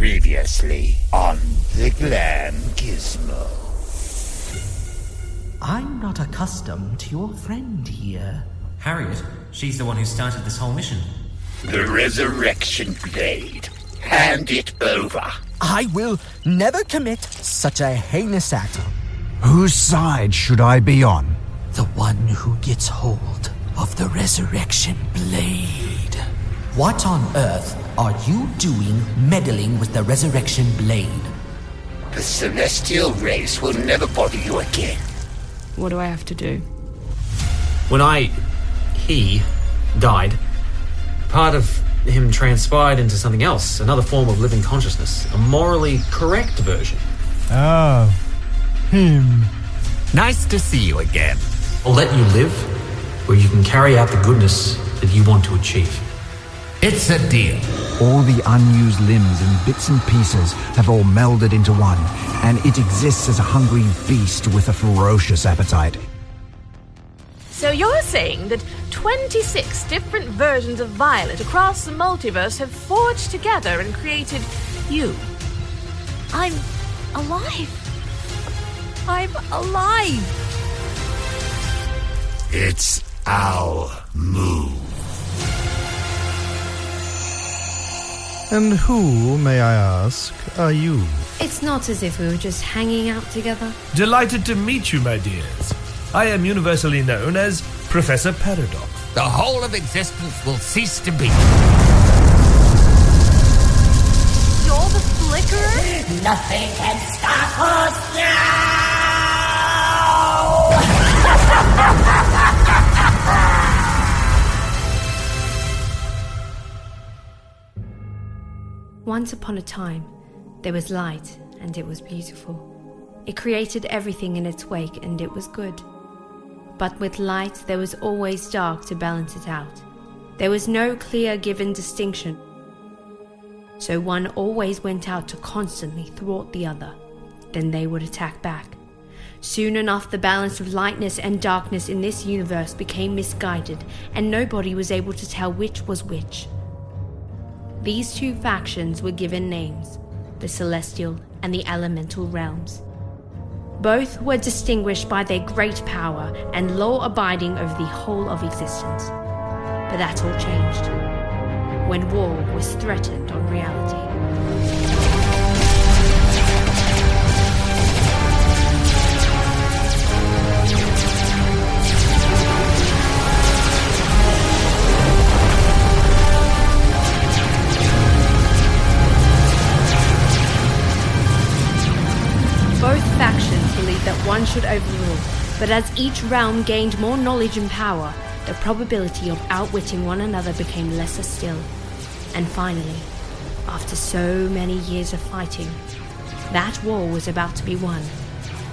Previously on the Glam Gizmo. I'm not accustomed to your friend here. Harriet, she's the one who started this whole mission. The Resurrection Blade. Hand it over. I will never commit such a heinous act. Whose side should I be on? The one who gets hold of the Resurrection Blade. What on earth are you doing meddling with the Resurrection Blade? The celestial race will never bother you again. What do I have to do? When he died, part of him transpired into something else, another form of living consciousness, a morally correct version. Oh, him. Nice to see you again. I'll let you live where you can carry out the goodness that you want to achieve. It's a deal. All the unused limbs and bits and pieces have all melded into one, and it exists as a hungry beast with a ferocious appetite. So you're saying that 26 different versions of Violet across the multiverse have forged together and created you? I'm alive. I'm alive. It's our move. And who, may I ask, are you? It's not as if we were just hanging out together. Delighted to meet you, my dears. I am universally known as Professor Paradox. The whole of existence will cease to be. You're the Flickerer? Nothing can stop us now! Once upon a time, there was light, and it was beautiful. It created everything in its wake, and it was good. But with light, there was always dark to balance it out. There was no clear given distinction. So one always went out to constantly thwart the other. Then they would attack back. Soon enough, the balance of lightness and darkness in this universe became misguided, and nobody was able to tell which was which. These two factions were given names, the Celestial and the Elemental realms. Both were distinguished by their great power and law-abiding over the whole of existence. But that all changed when war was threatened on reality. Both factions believed that one should overrule, but as each realm gained more knowledge and power, the probability of outwitting one another became lesser still. And finally, after so many years of fighting, that war was about to be won,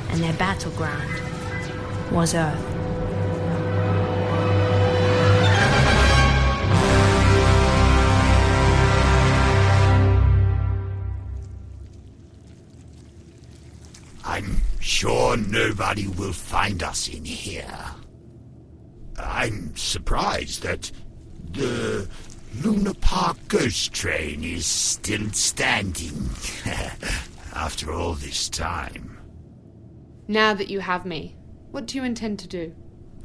and their battleground was Earth. I'm sure nobody will find us in here. I'm surprised that the Luna Park ghost train is still standing after all this time. Now that you have me, what do you intend to do?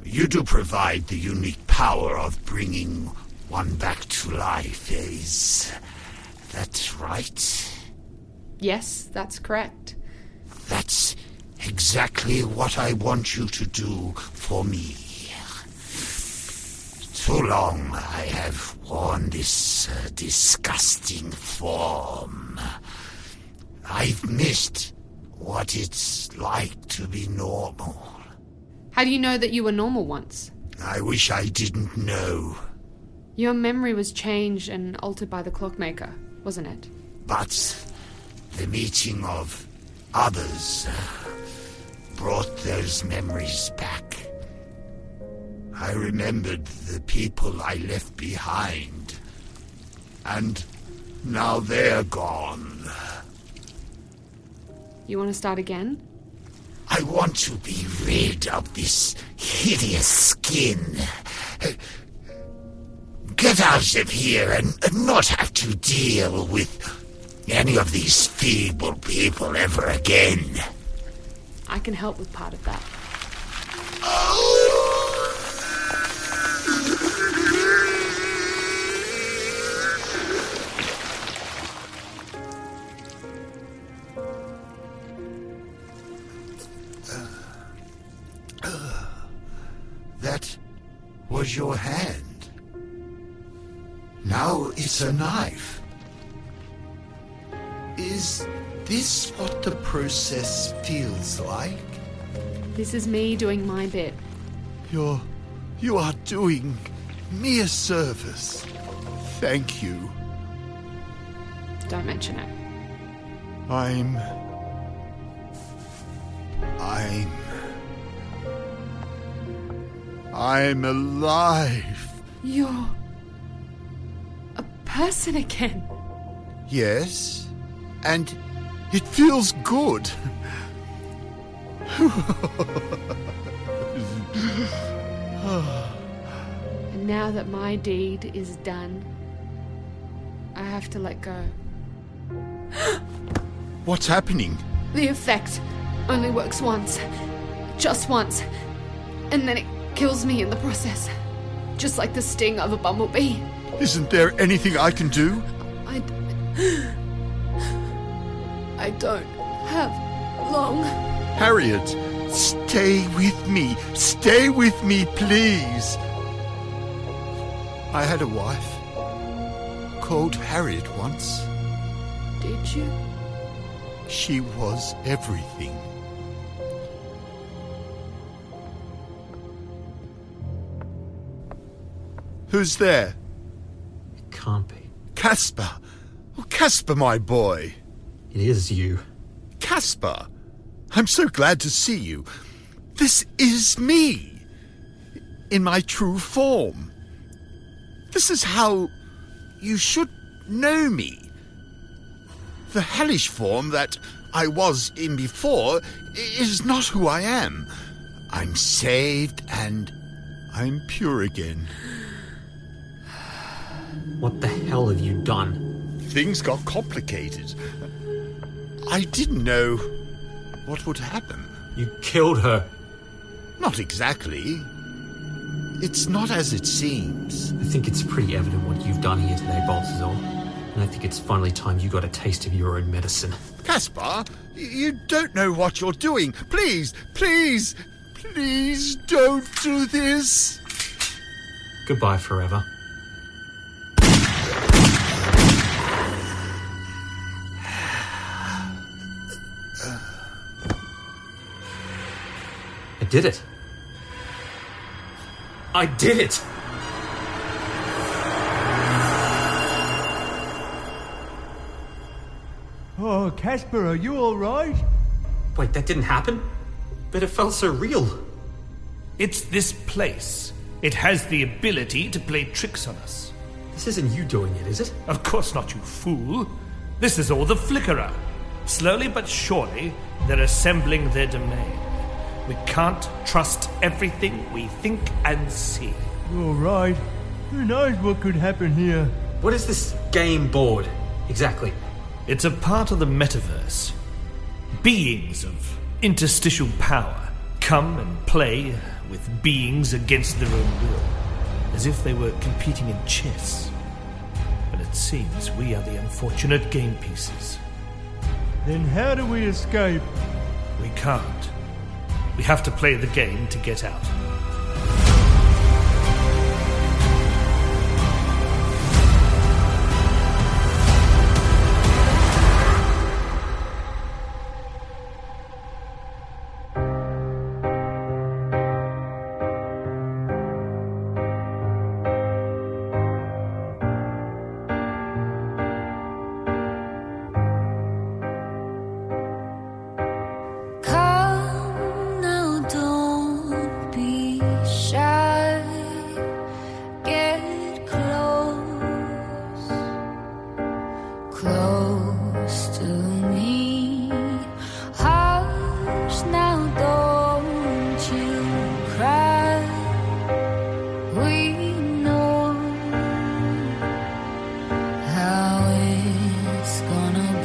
You do provide the unique power of bringing one back to life, is that right? Yes, that's correct. That's exactly what I want you to do for me. So long I have worn this disgusting form. I've missed what it's like to be normal. How do you know that you were normal once? I wish I didn't know. Your memory was changed and altered by the clockmaker, wasn't it? But the meeting of others brought those memories back. I remembered the people I left behind, and now they're gone. You want to start again? I want to be rid of this hideous skin. Get out of here and not have to deal with any of these feeble people ever again. I can help with part of that. That was your hand. Now it's a knife. Is this what the process feels like? This is me doing my bit. You are doing me a service. Thank you. Don't mention it. I'm alive. You're a person again. Yes, and it feels good. And now that my deed is done, I have to let go. What's happening? The effect only works once. Just once. And then it kills me in the process. Just like the sting of a bumblebee. Isn't there anything I can do? I don't have long. Harriet, stay with me. Stay with me, please. I had a wife called Harriet once. Did you? She was everything. Who's there? It can't be. Casper. Oh, Casper, my boy. It is you. Casper, I'm so glad to see you. This is me, in my true form. This is how you should know me. The hellish form that I was in before is not who I am. I'm saved and I'm pure again. What the hell have you done? Things got complicated. I didn't know what would happen. You killed her. Not exactly. It's not as it seems. I think it's pretty evident what you've done here today, Balthazar. And I think it's finally time you got a taste of your own medicine. Caspar, you don't know what you're doing. Please, please, please don't do this. Goodbye forever. I did it. I did it! Oh, Casper, are you all right? Wait, that didn't happen? But it felt so real. It's this place. It has the ability to play tricks on us. This isn't you doing it, is it? Of course not, you fool. This is all the Flickerer. Slowly but surely, they're assembling their domain. We can't trust everything we think and see. All right. Who knows what could happen here? What is this game board, exactly? It's a part of the metaverse. Beings of interstitial power come and play with beings against their own will, as if they were competing in chess. But it seems we are the unfortunate game pieces. Then how do we escape? We can't. We have to play the game to get out. Come now, don't be shy. Get close, close to me. Hush now, don't you cry. We know how it's gonna be.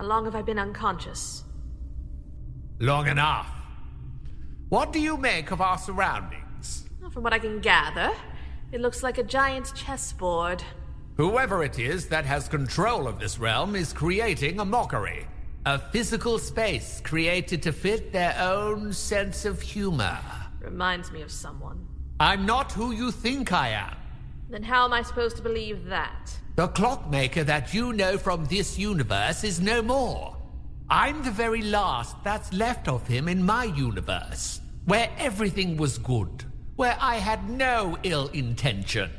long have I been unconscious? Long enough. What do you make of our surroundings? Well, from what I can gather, it looks like a giant chessboard. Whoever it is that has control of this realm is creating a mockery. A physical space created to fit their own sense of humor. Reminds me of someone. I'm not who you think I am. Then how am I supposed to believe that? The clockmaker that you know from this universe is no more. I'm the very last that's left of him in my universe, where everything was good, where I had no ill intention.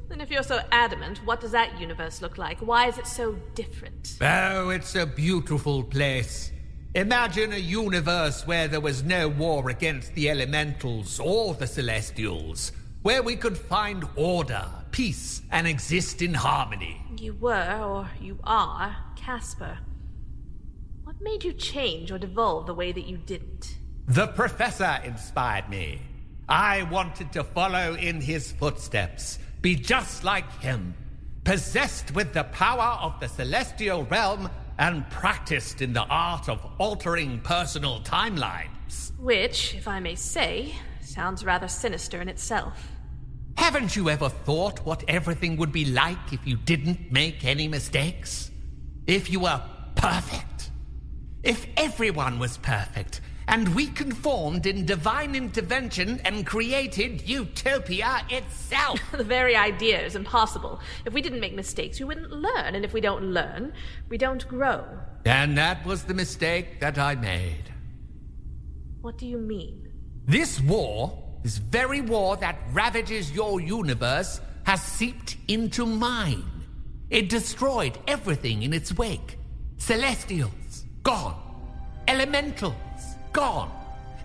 Then if you're so adamant, what does that universe look like? Why is it so different? Oh, it's a beautiful place. Imagine a universe where there was no war against the elementals or the celestials, where we could find order, peace, and exist in harmony. You were, or you are, Casper. What made you change or devolve the way that you didn't? The professor inspired me. I wanted to follow in his footsteps, be just like him, possessed with the power of the celestial realm and practiced in the art of altering personal timelines. Which, if I may say, sounds rather sinister in itself. Haven't you ever thought what everything would be like if you didn't make any mistakes? If you were perfect? If everyone was perfect, and we conformed in divine intervention and created utopia itself? The very idea is impossible. If we didn't make mistakes, we wouldn't learn, and if we don't learn, we don't grow. And that was the mistake that I made. What do you mean? This very war that ravages your universe, has seeped into mine. It destroyed everything in its wake. Celestials, gone. Elementals, gone.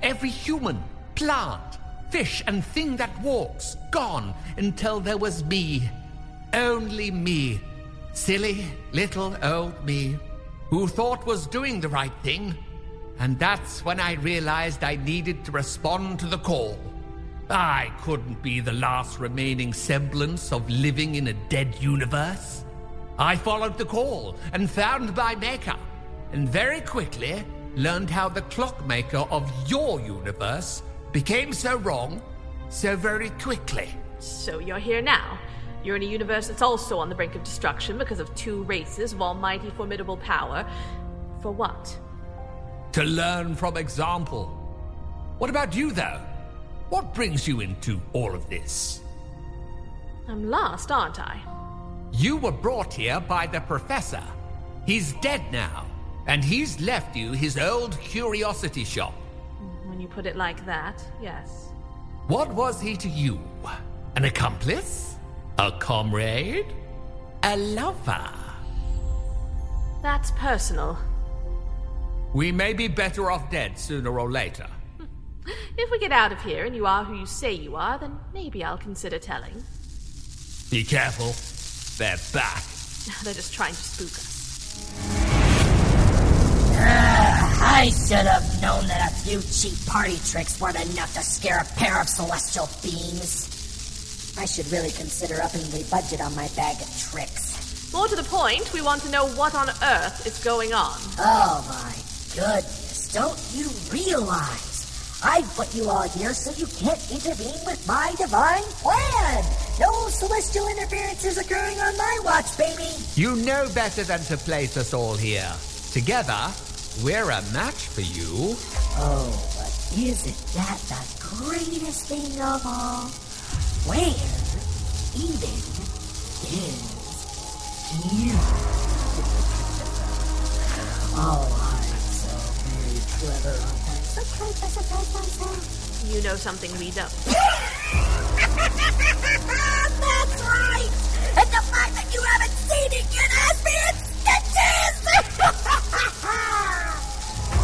Every human, plant, fish, and thing that walks, gone, until there was me. Only me. Silly, little old me, who thought was doing the right thing. And that's when I realized I needed to respond to the call. I couldn't be the last remaining semblance of living in a dead universe. I followed the call and found my maker, and very quickly learned how the clockmaker of your universe became so wrong so very quickly. So you're here now. You're in a universe that's also on the brink of destruction because of two races of almighty formidable power. For what? To learn from example. What about you, though? What brings you into all of this? I'm lost, aren't I? You were brought here by the professor. He's dead now, and he's left you his old curiosity shop. When you put it like that, yes. What was he to you? An accomplice? A comrade? A lover? That's personal. We may be better off dead sooner or later. If we get out of here and you are who you say you are, then maybe I'll consider telling. Be careful. They're back. They're just trying to spook us. I should have known that a few cheap party tricks weren't enough to scare a pair of celestial beings. I should really consider upping the budget on my bag of tricks. More to the point, we want to know what on earth is going on. Oh my goodness, don't you realize I put you all here so you can't intervene with my divine plan? No celestial interferences occurring on my watch, baby. You know better than to place us all here. Together, we're a match for you. Oh, but isn't that the greatest thing of all? Where even is you? Oh, I'm so very clever on that. Surprise myself. You know something we don't. That's right! And the fact that you haven't seen it yet has me in stitches!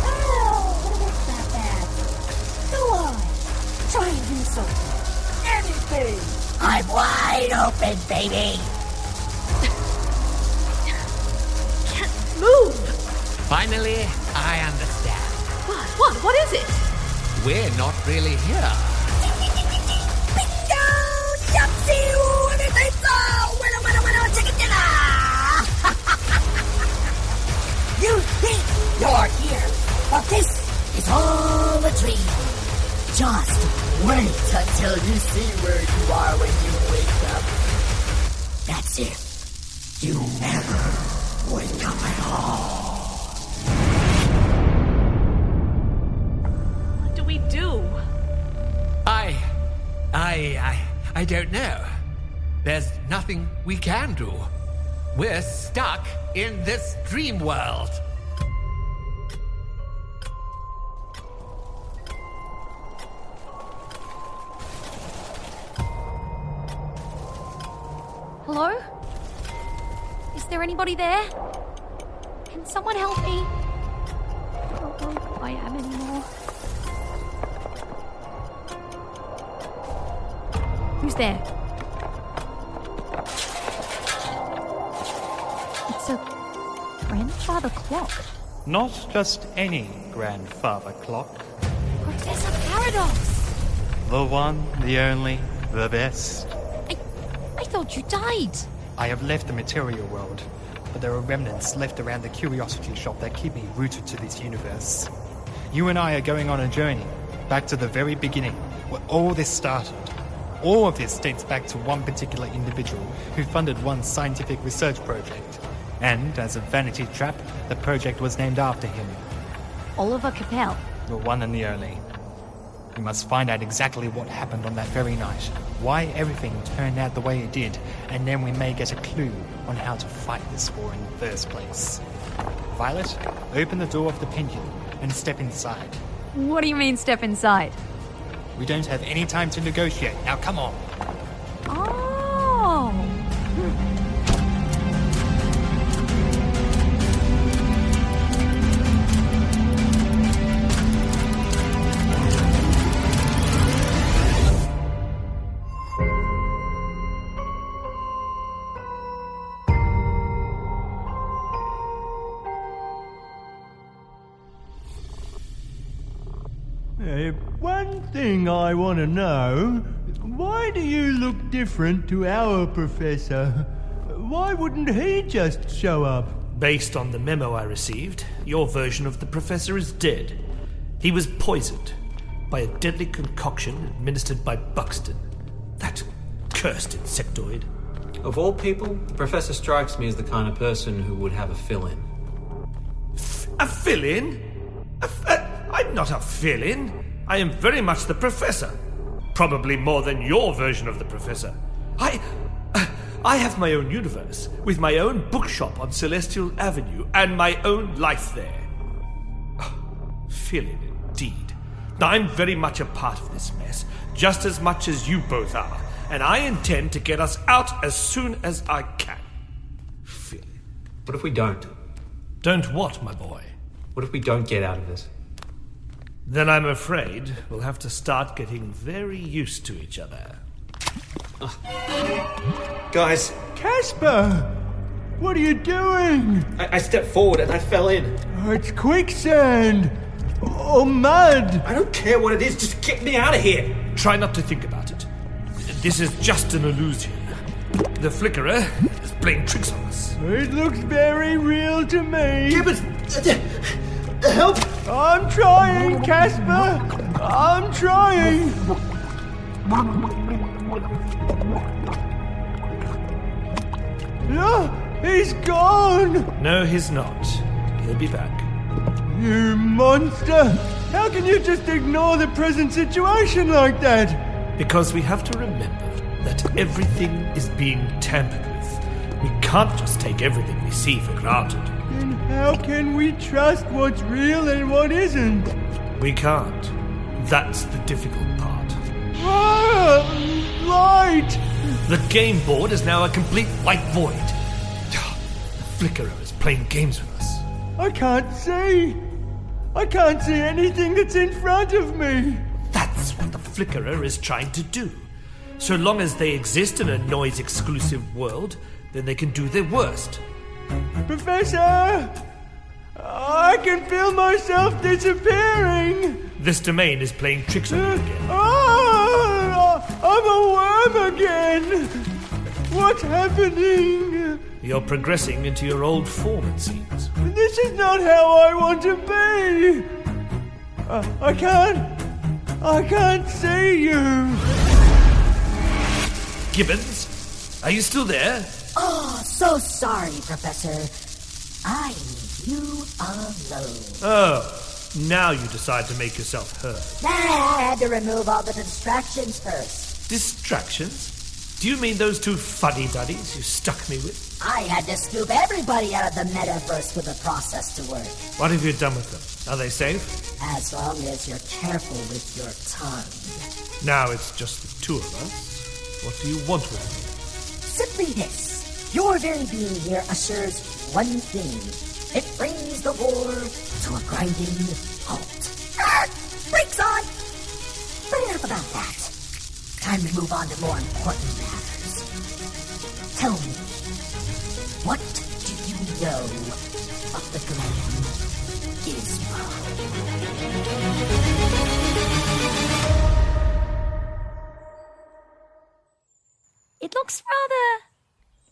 Oh, it's not bad. Go on. Try and do something. Anything. I'm wide open, baby. Can't move. Finally, I understand. What is it? We're not really here. Bingo! Jumpsy! Anything so! Winner, chicken dinner! You But this is all a dream. Just wait until you see where you are when you wake up. That's it. You never wake up at all. What do we do? I don't know. There's nothing we can do. We're stuck in this dream world. Hello? Is there anybody there? Can someone help me? I don't know who I am anymore. Who's there? It's a grandfather clock. Not just any grandfather clock. Professor Paradox! The one, the only, the best. I thought you died. I have left the material world, but there are remnants left around the curiosity shop that keep me rooted to this universe. You and I are going on a journey, back to the very beginning, where all this started. All of this dates back to one particular individual who funded one scientific research project. And, as a vanity trap, the project was named after him. Oliver Capel. The one and the only. We must find out exactly what happened on that very night, why everything turned out the way it did, and then we may get a clue on how to fight this war in the first place. Violet, open the door of the pendulum and step inside. What do you mean, step inside? We don't have any time to negotiate. Now come on. Oh. One thing I want to know, why do you look different to our professor? Why wouldn't he just show up? Based on the memo I received, your version of the professor is dead. He was poisoned by a deadly concoction administered by Buxton. That cursed insectoid. Of all people, the Professor strikes me as the kind of person who would have a fill-in. A fill-in? I'm not a fill-in. I am very much the Professor. Probably more than your version of the Professor. I have my own universe, with my own bookshop on Celestial Avenue, and my own life there. Fill-in, indeed. I'm very much a part of this mess, just as much as you both are, and I intend to get us out as soon as I can. Fill-in. What if we don't? Don't what, my boy? What if we don't get out of this? Then I'm afraid we'll have to start getting very used to each other. Guys. Casper! What are you doing? I stepped forward and I fell in. Oh, it's quicksand! Or mud! I don't care what it is, just get me out of here! Try not to think about it. This is just an illusion. The Flickerer is playing tricks on us. It looks very real to me. Yeah, but... help! I'm trying, Casper! I'm trying! Oh, he's gone! No, he's not. He'll be back. You monster! How can you just ignore the present situation like that? Because we have to remember that everything is being tampered with. We can't just take everything we see for granted. Then how can we trust what's real and what isn't? We can't. That's the difficult part. Ah, light! The game board is now a complete white void. The Flickerer is playing games with us. I can't see. I can't see anything that's in front of me. That's what the Flickerer is trying to do. So long as they exist in a noise-exclusive world, then they can do their worst. Professor! I can feel myself disappearing! This domain is playing tricks on you again. I'm a worm again! What's happening? You're progressing into your old form, it seems. This is not how I want to be! I can't see you. Gibbons, are you still there? Oh, so sorry, Professor. I need you alone. Oh, now you decide to make yourself heard. I had to remove all the distractions first. Distractions? Do you mean those two fuddy-duddies you stuck me with? I had to scoop everybody out of the metaverse for the process to work. What have you done with them? Are they safe? As long as you're careful with your tongue. Now it's just the two of us. What do you want with me? Simply this. Your very being here assures one thing. It brings the war to a grinding halt. Brakes on! But enough about that. Time to move on to more important matters. Tell me, what do you know of the Glam Gizmo? It looks rather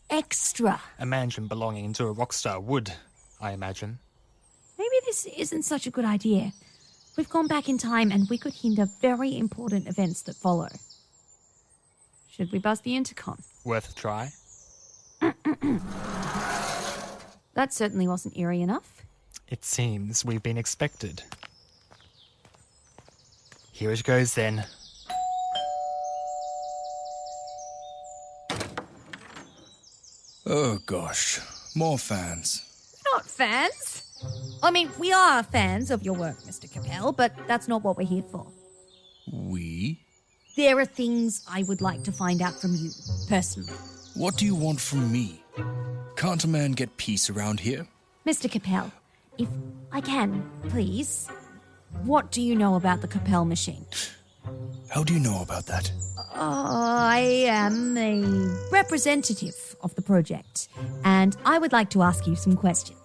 extra. A mansion belonging to a rock star would, I imagine. Maybe this isn't such a good idea. We've gone back in time and we could hinder very important events that follow. Should we buzz the intercom? Worth a try. That certainly wasn't eerie enough. It seems we've been expected. Here it goes then. Oh gosh, more fans. Not fans. I mean, we are fans of your work, Mr. Capel, but that's not what we're here for. We? There are things I would like to find out from you, personally. What do you want from me? Can't a man get peace around here? Mr. Capel, if I can, please, what do you know about the Capel machine? How do you know about that? I am a representative of the project, and I would like to ask you some questions.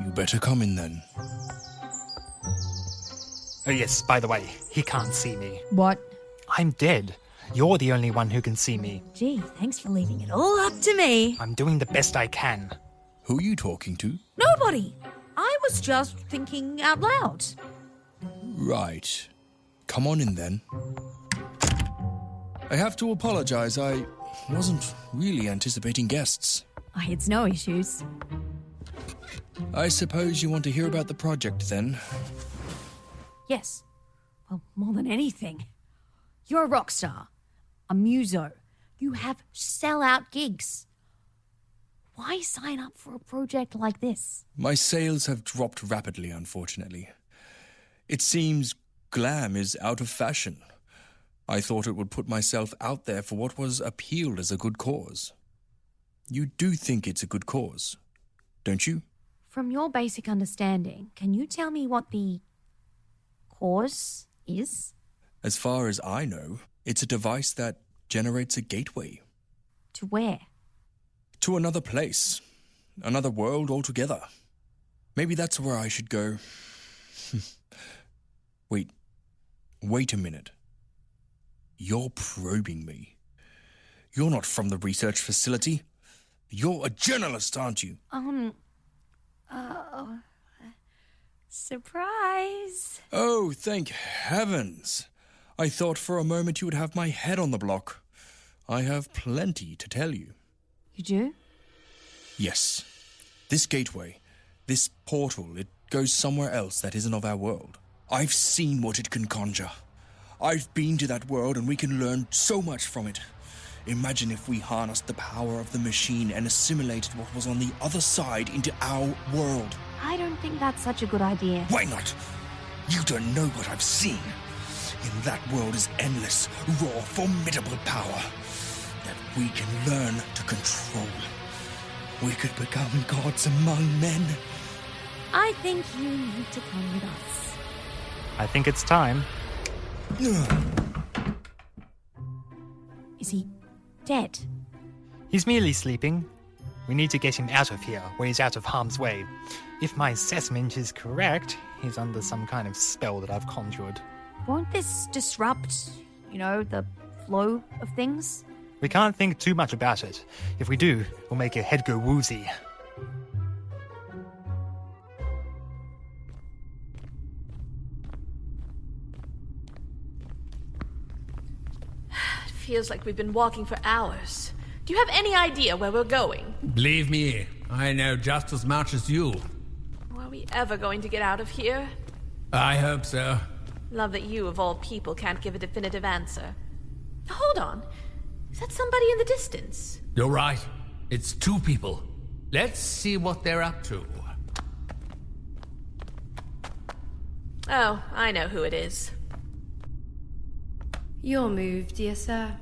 You better come in then. Oh yes, by the way, he can't see me. What? I'm dead. You're the only one who can see me. Gee, thanks for leaving it all up to me. I'm doing the best I can. Who are you talking to? Nobody. I was just thinking out loud. Right. Come on in then. I have to apologize. I wasn't really anticipating guests. It's no issues. I suppose you want to hear about the project then? Yes. Well, more than anything. You're a rock star, a muso. You have sell-out gigs. Why sign up for a project like this? My sales have dropped rapidly, unfortunately. It seems glam is out of fashion. I thought it would put myself out there for what was appealed as a good cause. You do think it's a good cause, don't you? From your basic understanding, can you tell me what the cause is? As far as I know, it's a device that generates a gateway. To where? To another place. Another world altogether. Maybe that's where I should go. Wait a minute. You're probing me. You're not from the research facility. You're a journalist, aren't you? Surprise. Oh, thank heavens. I thought for a moment you would have my head on the block. I have plenty to tell you. You do? Yes. This gateway, this portal, it goes somewhere else that isn't of our world. I've seen what it can conjure. I've been to that world and we can learn so much from it. Imagine if we harnessed the power of the machine and assimilated what was on the other side into our world. I don't think that's such a good idea. Why not? You don't know what I've seen. In that world is endless, raw, formidable power that we can learn to control. We could become gods among men. I think you need to come with us. I think it's time. Is he dead? He's merely sleeping. We need to get him out of here, where he's out of harm's way. If my assessment is correct, he's under some kind of spell that I've conjured. Won't this disrupt, the flow of things? We can't think too much about it. If we do, we'll make your head go woozy. Feels like we've been walking for hours. Do you have any idea where we're going? Believe me, I know just as much as you. Are we ever going to get out of here? I hope so. Love that you, of all people, can't give a definitive answer. Hold on. Is that somebody in the distance? You're right. It's two people. Let's see what they're up to. Oh, I know who it is. Your move, dear sir.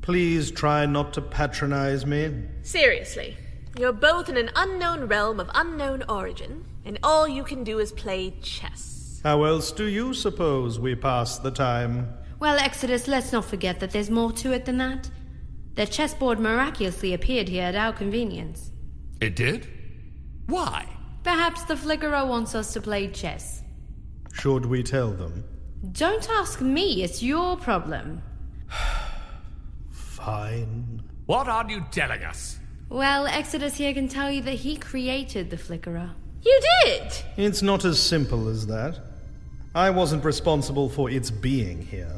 Please try not to patronize me. Seriously, you're both in an unknown realm of unknown origin, and all you can do is play chess. How else do you suppose we pass the time? Well, Exodus, let's not forget that there's more to it than that. The chessboard miraculously appeared here at our convenience. It did? Why? Perhaps the Flickerer wants us to play chess. Should we tell them? Don't ask me, it's your problem. Fine. What are you telling us? Well, Exodus here can tell you that he created the Flickerer. You did? It's not as simple as that. I wasn't responsible for its being here.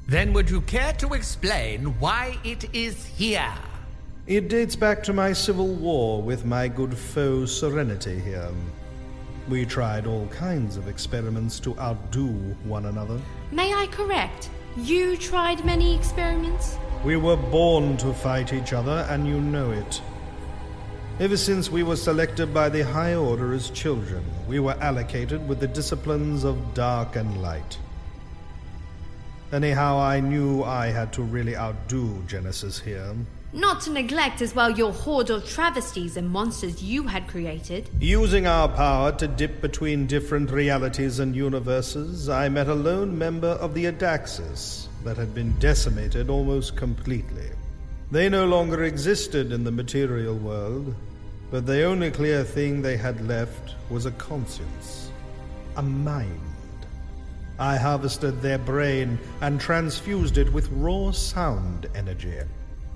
Then would you care to explain why it is here? It dates back to my civil war with my good foe Serenity here. We tried all kinds of experiments to outdo one another. May I correct? You tried many experiments? We were born to fight each other, and you know it. Ever since we were selected by the High Order as children, we were allocated with the disciplines of dark and light. Anyhow, I knew I had to really outdo Genesis here. Not to neglect as well your horde of travesties and monsters you had created. Using our power to dip between different realities and universes, I met a lone member of the Adaxis that had been decimated almost completely. They no longer existed in the material world, but the only clear thing they had left was a conscience, a mind. I harvested their brain and transfused it with raw sound energy.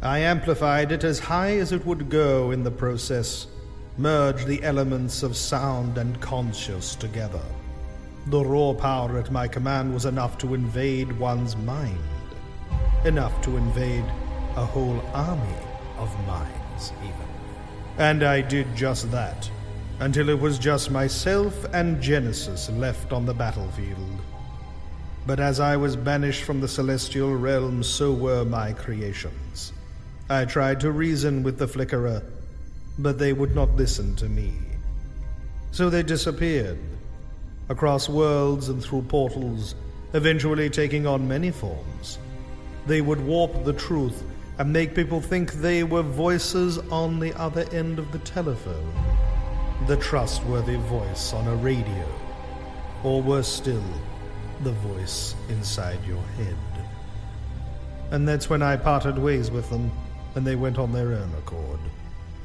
I amplified it as high as it would go in the process, merged the elements of sound and conscious together. The raw power at my command was enough to invade one's mind, enough to invade a whole army of minds, even. And I did just that, until it was just myself and Genesis left on the battlefield. But as I was banished from the celestial realm, so were my creations. I tried to reason with the Flickerer, but they would not listen to me. So they disappeared, across worlds and through portals, eventually taking on many forms. They would warp the truth and make people think they were voices on the other end of the telephone, the trustworthy voice on a radio, or worse still, the voice inside your head. And that's when I parted ways with them, and they went on their own accord.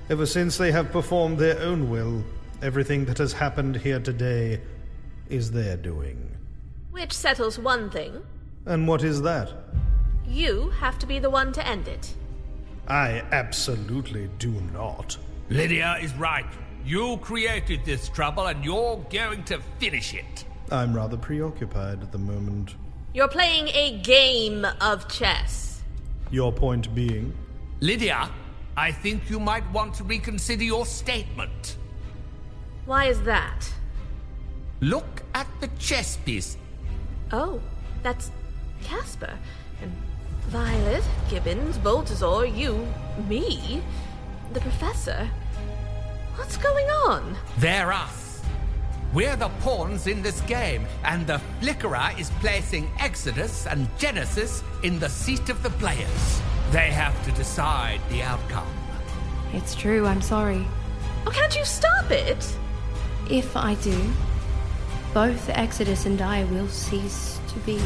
Ever since they have performed their own will, everything that has happened here today is their doing. Which settles one thing. And what is that? You have to be the one to end it. I absolutely do not. Lydia is right. You created this trouble and you're going to finish it. I'm rather preoccupied at the moment. You're playing a game of chess. Your point being? Lydia, I think you might want to reconsider your statement. Why is that? Look at the chess piece. Oh, that's Casper. And Violet, Gibbons, Baltazar, you, me, the Professor. What's going on? They're us. We're the pawns in this game, and the Flickerer is placing Exodus and Genesis in the seat of the players. They have to decide the outcome. It's true, I'm sorry. Oh, can't you stop it? If I do, both Exodus and I will cease to be.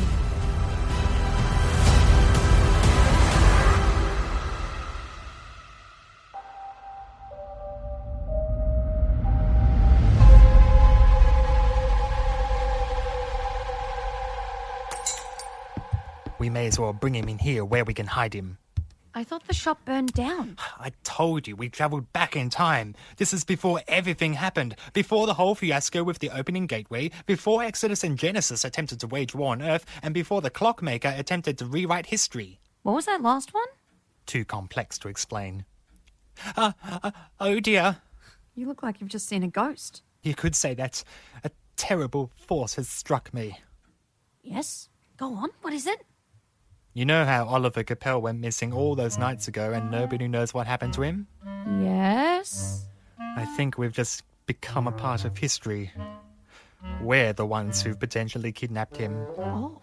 We may as well bring him in here where we can hide him. I thought the shop burned down. I told you, we travelled back in time. This is before everything happened. Before the whole fiasco with the opening gateway, before Exodus and Genesis attempted to wage war on Earth, and before the Clockmaker attempted to rewrite history. What was that last one? Too complex to explain. Oh dear. You look like you've just seen a ghost. You could say that a terrible force has struck me. Yes? Go on. What is it? You know how Oliver Capel went missing all those nights ago and nobody knows what happened to him? Yes? I think we've just become a part of history. We're the ones who've potentially kidnapped him. Oh.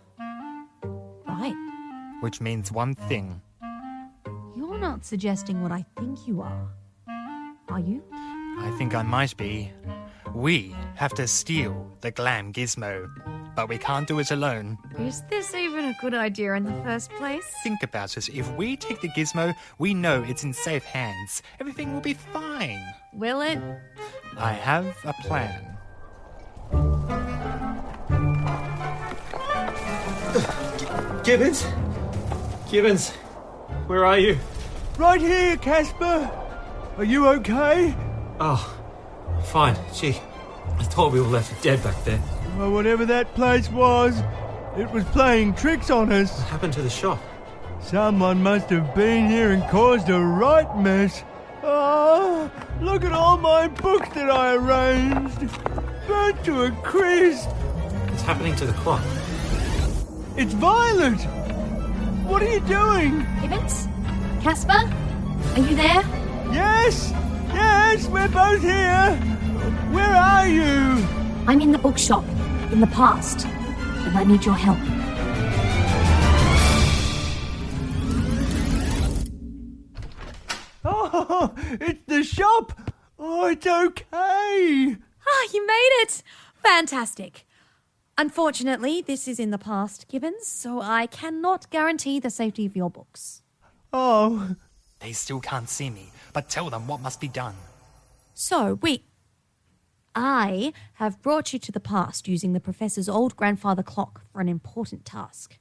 Right. Which means one thing. You're not suggesting what I think you are you? I think I might be. We have to steal the Glam Gizmo, but we can't do it alone. Is this even a good idea in the first place? Think about it. If we take the Gizmo, we know it's in safe hands. Everything will be fine. Will it? I have a plan. Gibbons? Gibbons, where are you? Right here, Casper. Are you okay? Oh, fine. Gee, I thought we were left dead back there. Well, whatever that place was, it was playing tricks on us. What happened to the shop? Someone must have been here and caused a right mess. Oh, look at all my books that I arranged. Burnt to a crisp. What's happening to the clock? It's Violet. What are you doing? Gibbons? Casper? Are you there? Yes, we're both here. Where are you? I'm in the bookshop, in the past, and I need your help. Oh, it's the shop. Oh, it's okay. Ah, you made it! Fantastic. Unfortunately, this is in the past, Gibbons, so I cannot guarantee the safety of your books. Oh. They still can't see me, but tell them what must be done. So, I have brought you to the past using the Professor's old grandfather clock for an important task.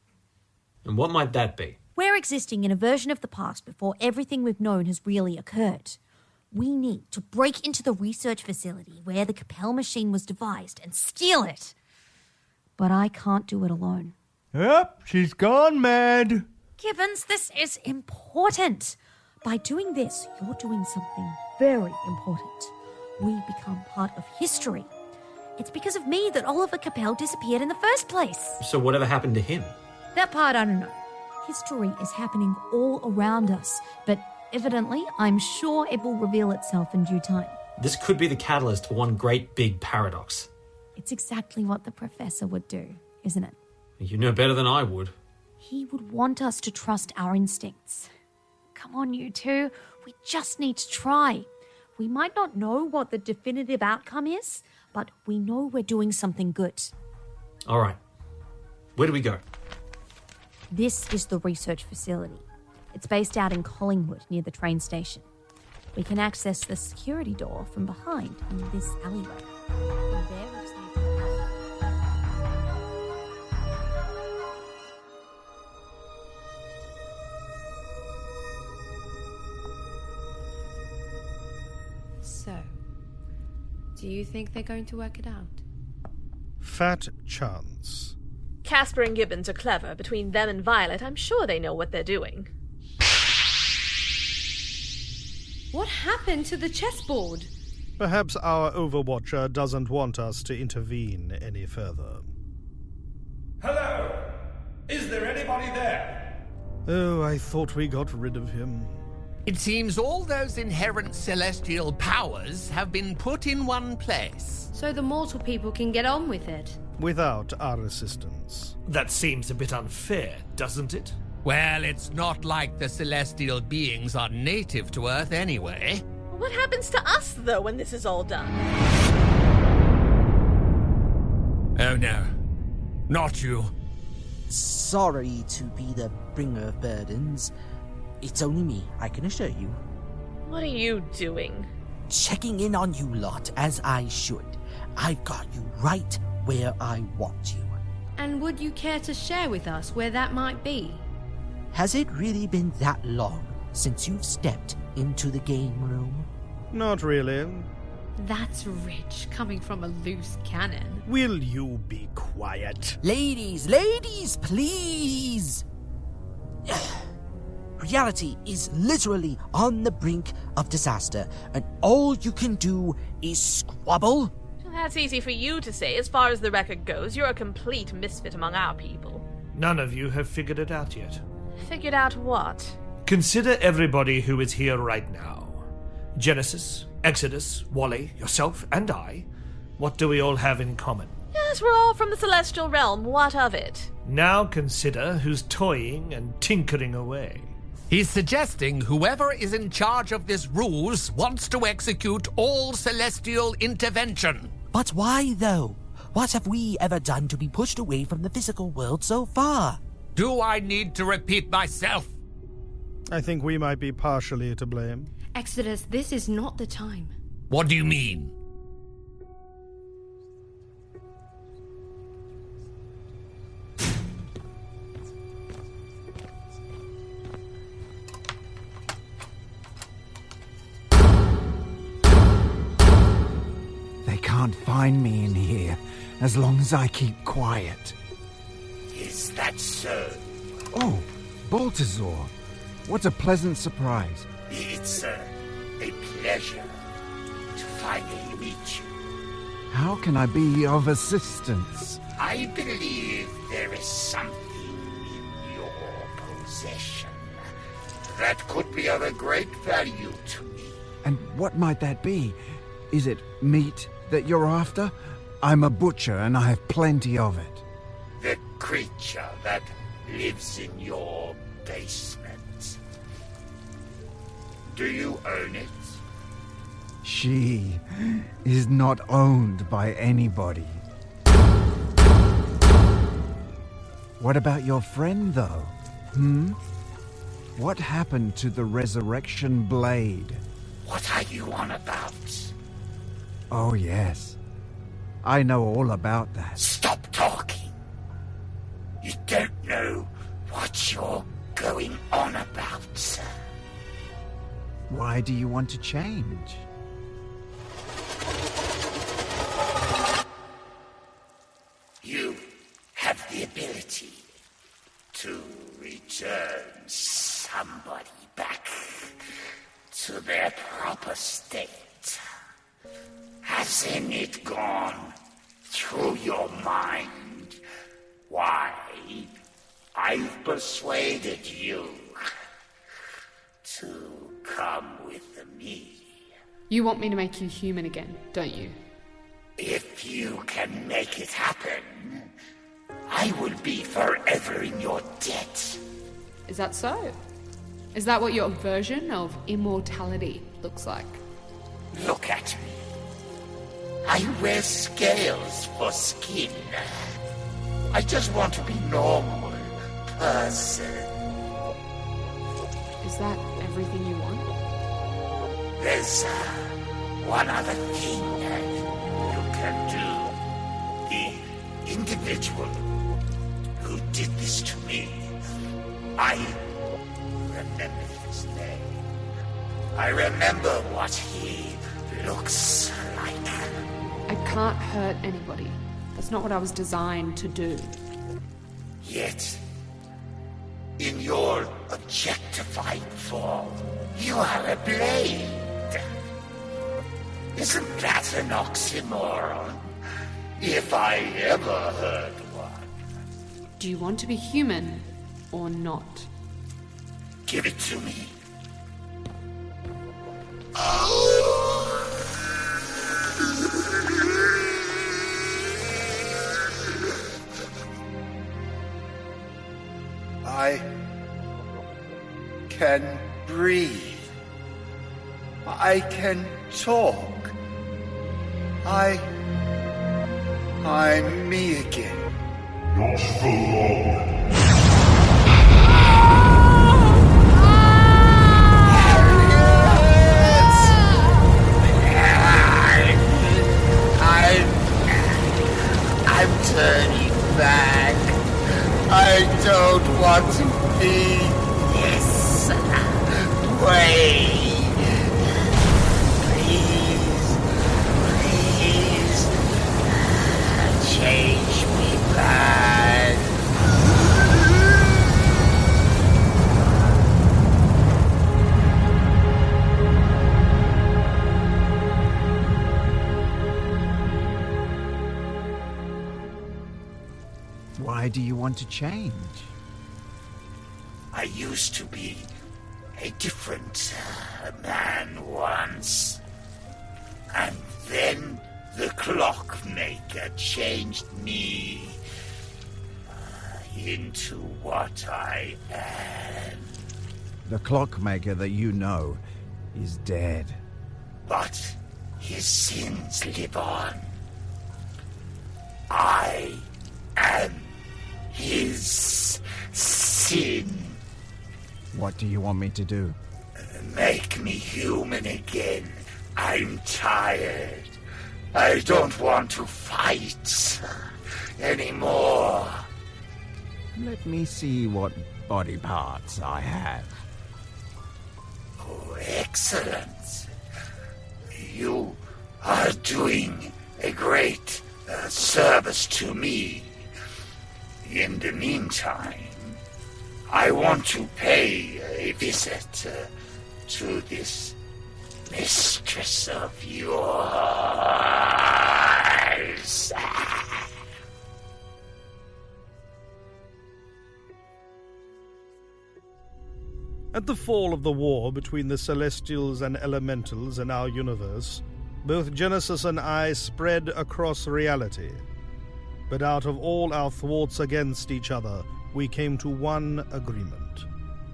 And what might that be? We're existing in a version of the past before everything we've known has really occurred. We need to break into the research facility where the Capel machine was devised and steal it. But I can't do it alone. Yep, she's gone mad. Gibbons, this is important. By doing this, you're doing something very important. We become part of history. It's because of me that Oliver Capel disappeared in the first place. So whatever happened to him? That part I don't know. History is happening all around us, but evidently I'm sure it will reveal itself in due time. This could be the catalyst for one great big paradox. It's exactly what the Professor would do, isn't it? You know better than I would. He would want us to trust our instincts. Come on, you two. We just need to try. We might not know what the definitive outcome is, but we know we're doing something good. All right. Where do we go? This is the research facility. It's based out in Collingwood, near the train station. We can access the security door from behind in this alleyway. From there, we just need to... So, do you think they're going to work it out? Fat chance. Casper and Gibbons are clever. Between them and Violet, I'm sure they know what they're doing. What happened to the chessboard? Perhaps our Overwatcher doesn't want us to intervene any further. Hello! Is there anybody there? Oh, I thought we got rid of him. It seems all those inherent celestial powers have been put in one place. So the mortal people can get on with it. Without our assistance. That seems a bit unfair, doesn't it? Well, it's not like the celestial beings are native to Earth anyway. What happens to us, though, when this is all done? Oh no. Not you. Sorry to be the bringer of burdens. It's only me, I can assure you. What are you doing? Checking in on you lot, as I should. I've got you right where I want you. And would you care to share with us where that might be? Has it really been that long since you've stepped into the game room? Not really. That's rich, coming from a loose cannon. Will you be quiet? Ladies, please! reality is literally on the brink of disaster, and all you can do is squabble? That's easy for you to say. As far as the record goes, you're a complete misfit among our people. None of you have figured it out yet. Figured out what? Consider everybody who is here right now. Genesis, Exodus, Wally, yourself, and I. What do we all have in common? Yes, we're all from the celestial realm. What of it? Now consider who's toying and tinkering away. He's suggesting whoever is in charge of this ruse wants to execute all celestial intervention. But why, though? What have we ever done to be pushed away from the physical world so far? Do I need to repeat myself? I think we might be partially to blame. Exodus, this is not the time. What do you mean? They can't find me in here as long as I keep quiet. Is that so? Oh, Baltazar. What a pleasant surprise. It's a pleasure to finally meet you. How can I be of assistance? I believe there is something in your possession that could be of a great value to me. And what might that be? Is it meat that you're after? I'm a butcher and I have plenty of it. The creature that lives in your basement. Do you own it? She is not owned by anybody. What about your friend, though? What happened to the resurrection blade? What are you on about? Oh, yes. I know all about that. Stop talking. You don't know what you're going on about, sir. Why do you want to change? You have the ability to return somebody back to their proper state. Hasn't it gone through your mind why I've persuaded you to come with me? You want me to make you human again, don't you? If you can make it happen, I will be forever in your debt. Is that so? Is that what your version of immortality looks like? Look at me. I wear scales for skin. I just want to be normal person. Is that everything you want? There's one other thing you can do. The individual who did this to me, I remember his name. I remember what he looks like. I can't hurt anybody. That's not what I was designed to do. Yet, in your objectified form, you are a blade. Isn't that an oxymoron? If I ever heard one. Do you want to be human or not? Give it to me. I can breathe. I can talk. I'm me again. Not for long. I'm turning back. I don't want to be this way. Please, change me back. Why do you want to change? I used to be a different man once. And then the clockmaker changed me into what I am. The clockmaker that you know is dead. But his sins live on. I am his sin. What do you want me to do? Make me human again. I'm tired. I don't want to fight anymore. Let me see what body parts I have. Oh, excellent. You are doing a great service to me. In the meantime, I want to pay a visit to this mistress of yours. At the fall of the war between the Celestials and Elementals in our universe, both Genesis and I spread across reality. But out of all our thwarts against each other, we came to one agreement.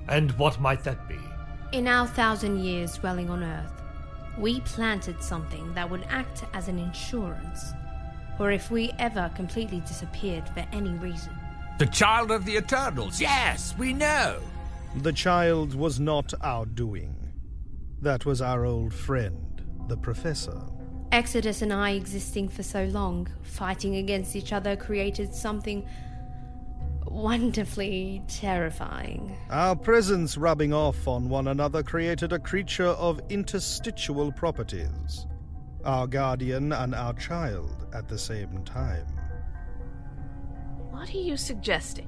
And what might that be? In our 1,000 years dwelling on Earth, we planted something that would act as an insurance, or if we ever completely disappeared for any reason. The child of the Eternals, yes, we know. The child was not our doing. That was our old friend, the Professor. Exodus and I existing for so long, fighting against each other, created something wonderfully terrifying. Our presence rubbing off on one another created a creature of interstitial properties. Our guardian and our child at the same time. What are you suggesting?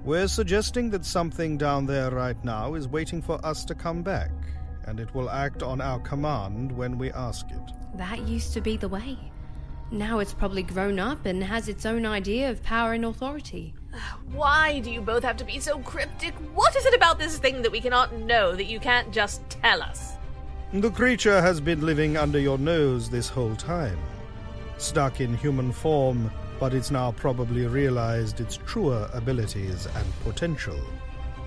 We're suggesting that something down there right now is waiting for us to come back, and it will act on our command when we ask it. That used to be the way. Now it's probably grown up and has its own idea of power and authority. Why do you both have to be so cryptic? What is it about this thing that we cannot know that you can't just tell us? The creature has been living under your nose this whole time. Stuck in human form, but it's now probably realized its truer abilities and potential,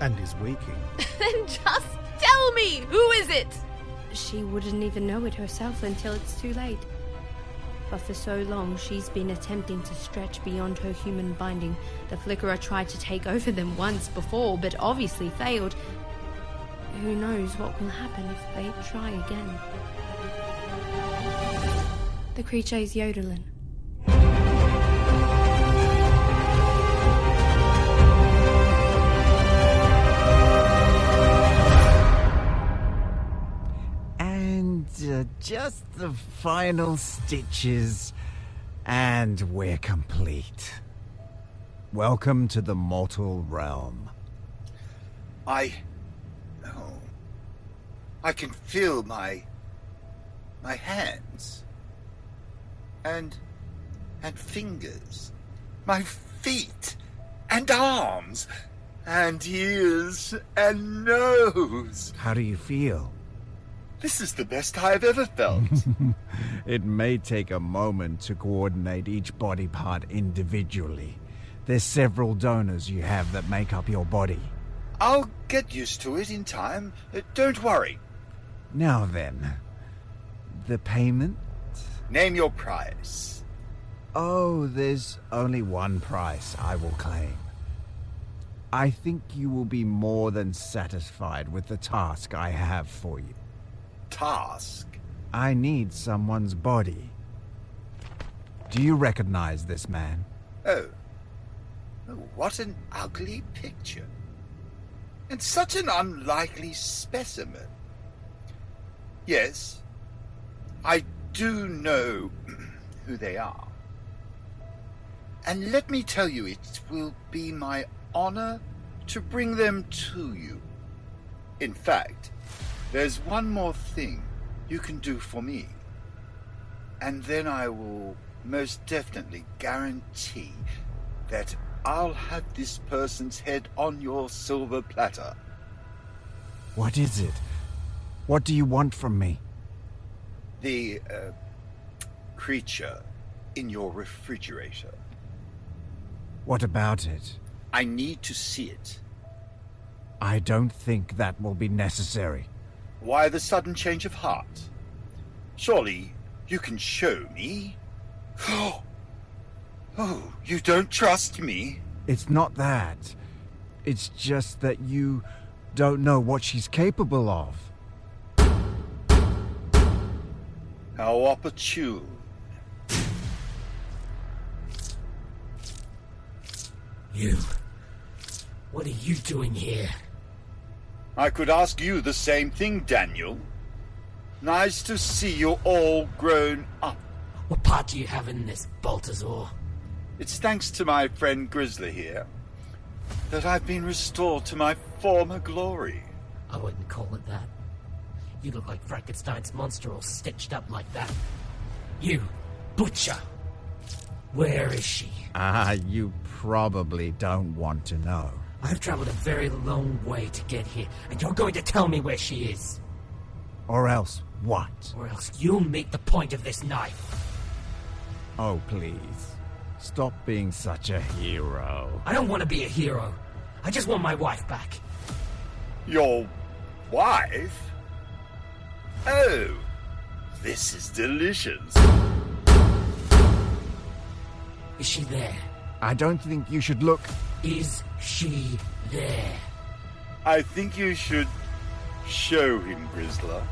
and is waking. Then just tell me! Who is it? She wouldn't even know it herself until it's too late. But for so long, she's been attempting to stretch beyond her human binding. The Flickerer tried to take over them once before, but obviously failed. Who knows what will happen if they try again? The creature is yodeling. Just the final stitches, and we're complete. Welcome to the mortal realm. I can feel my hands and fingers, my feet and arms and ears and nose. How do you feel? This is the best I've ever felt. It may take a moment to coordinate each body part individually. There's several donors you have that make up your body. I'll get used to it in time. Don't worry. Now then, the payment? Name your price. Oh, there's only one price I will claim. I think you will be more than satisfied with the task I have for you. Task? I need someone's body. Do you recognize this man? Oh, what an ugly picture. And such an unlikely specimen. Yes, I do know who they are. And let me tell you, it will be my honor to bring them to you. In fact, there's one more thing you can do for me. And then I will most definitely guarantee that I'll have this person's head on your silver platter. What is it? What do you want from me? The, creature in your refrigerator. What about it? I need to see it. I don't think that will be necessary. Why the sudden change of heart? Surely you can show me. Oh, you don't trust me? It's not that. It's just that you don't know what she's capable of. How opportune. You. What are you doing here? I could ask you the same thing, Daniel. Nice to see you all grown up. What part do you have in this, Baltazar? It's thanks to my friend Grizzly here that I've been restored to my former glory. I wouldn't call it that. You look like Frankenstein's monster all stitched up like that. You, Butcher. Where is she? You probably don't want to know. I've traveled a very long way to get here, and you're going to tell me where she is. Or else what? Or else you'll make the point of this knife. Oh, please. Stop being such a hero. I don't want to be a hero. I just want my wife back. Your wife? Oh, this is delicious. Is she there? I don't think you should look. Is she there? I think you should show him, Grizzler.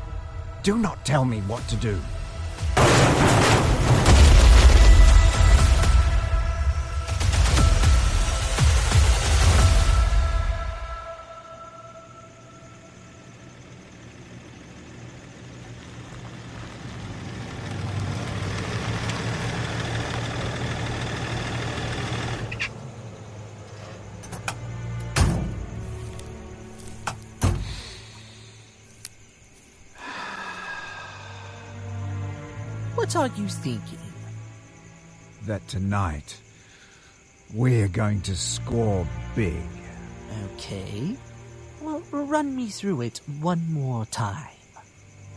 Do not tell me what to do. What are you thinking? That tonight, we're going to score big. Okay. Well, run me through it one more time.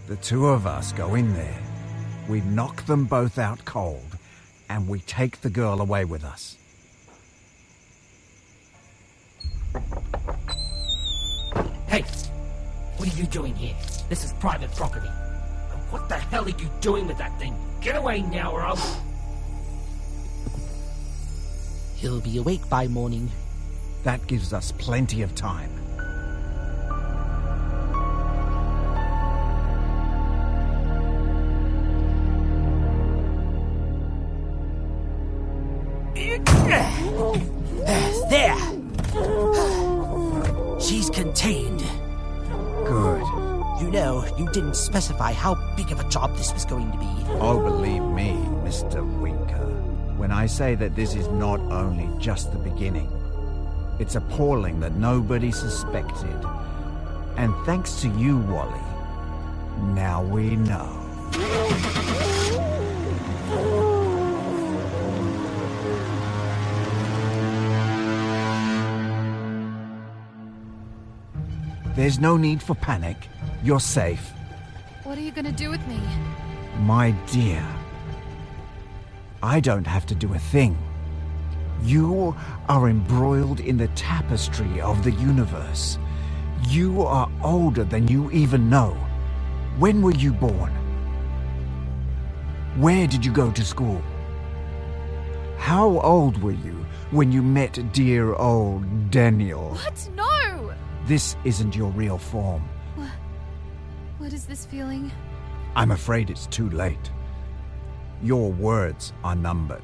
The two of us go in there. We knock them both out cold, and we take the girl away with us. Hey! What are you doing here? This is private property. What the hell are you doing with that thing? Get away now, or I'll... He'll be awake by morning. That gives us plenty of time. There! She's contained. Good. You know, you didn't specify how big of a job this was going to be. Oh, believe me, Mr. Winker, when I say that this is not only just the beginning. It's appalling that nobody suspected. And thanks to you, Wally, now we know. There's no need for panic. You're safe. What are you gonna do with me? My dear, I don't have to do a thing. You are embroiled in the tapestry of the universe. You are older than you even know. When were you born? Where did you go to school? How old were you when you met dear old Daniel? What? No! This isn't your real form. What is this feeling? I'm afraid it's too late. Your words are numbered.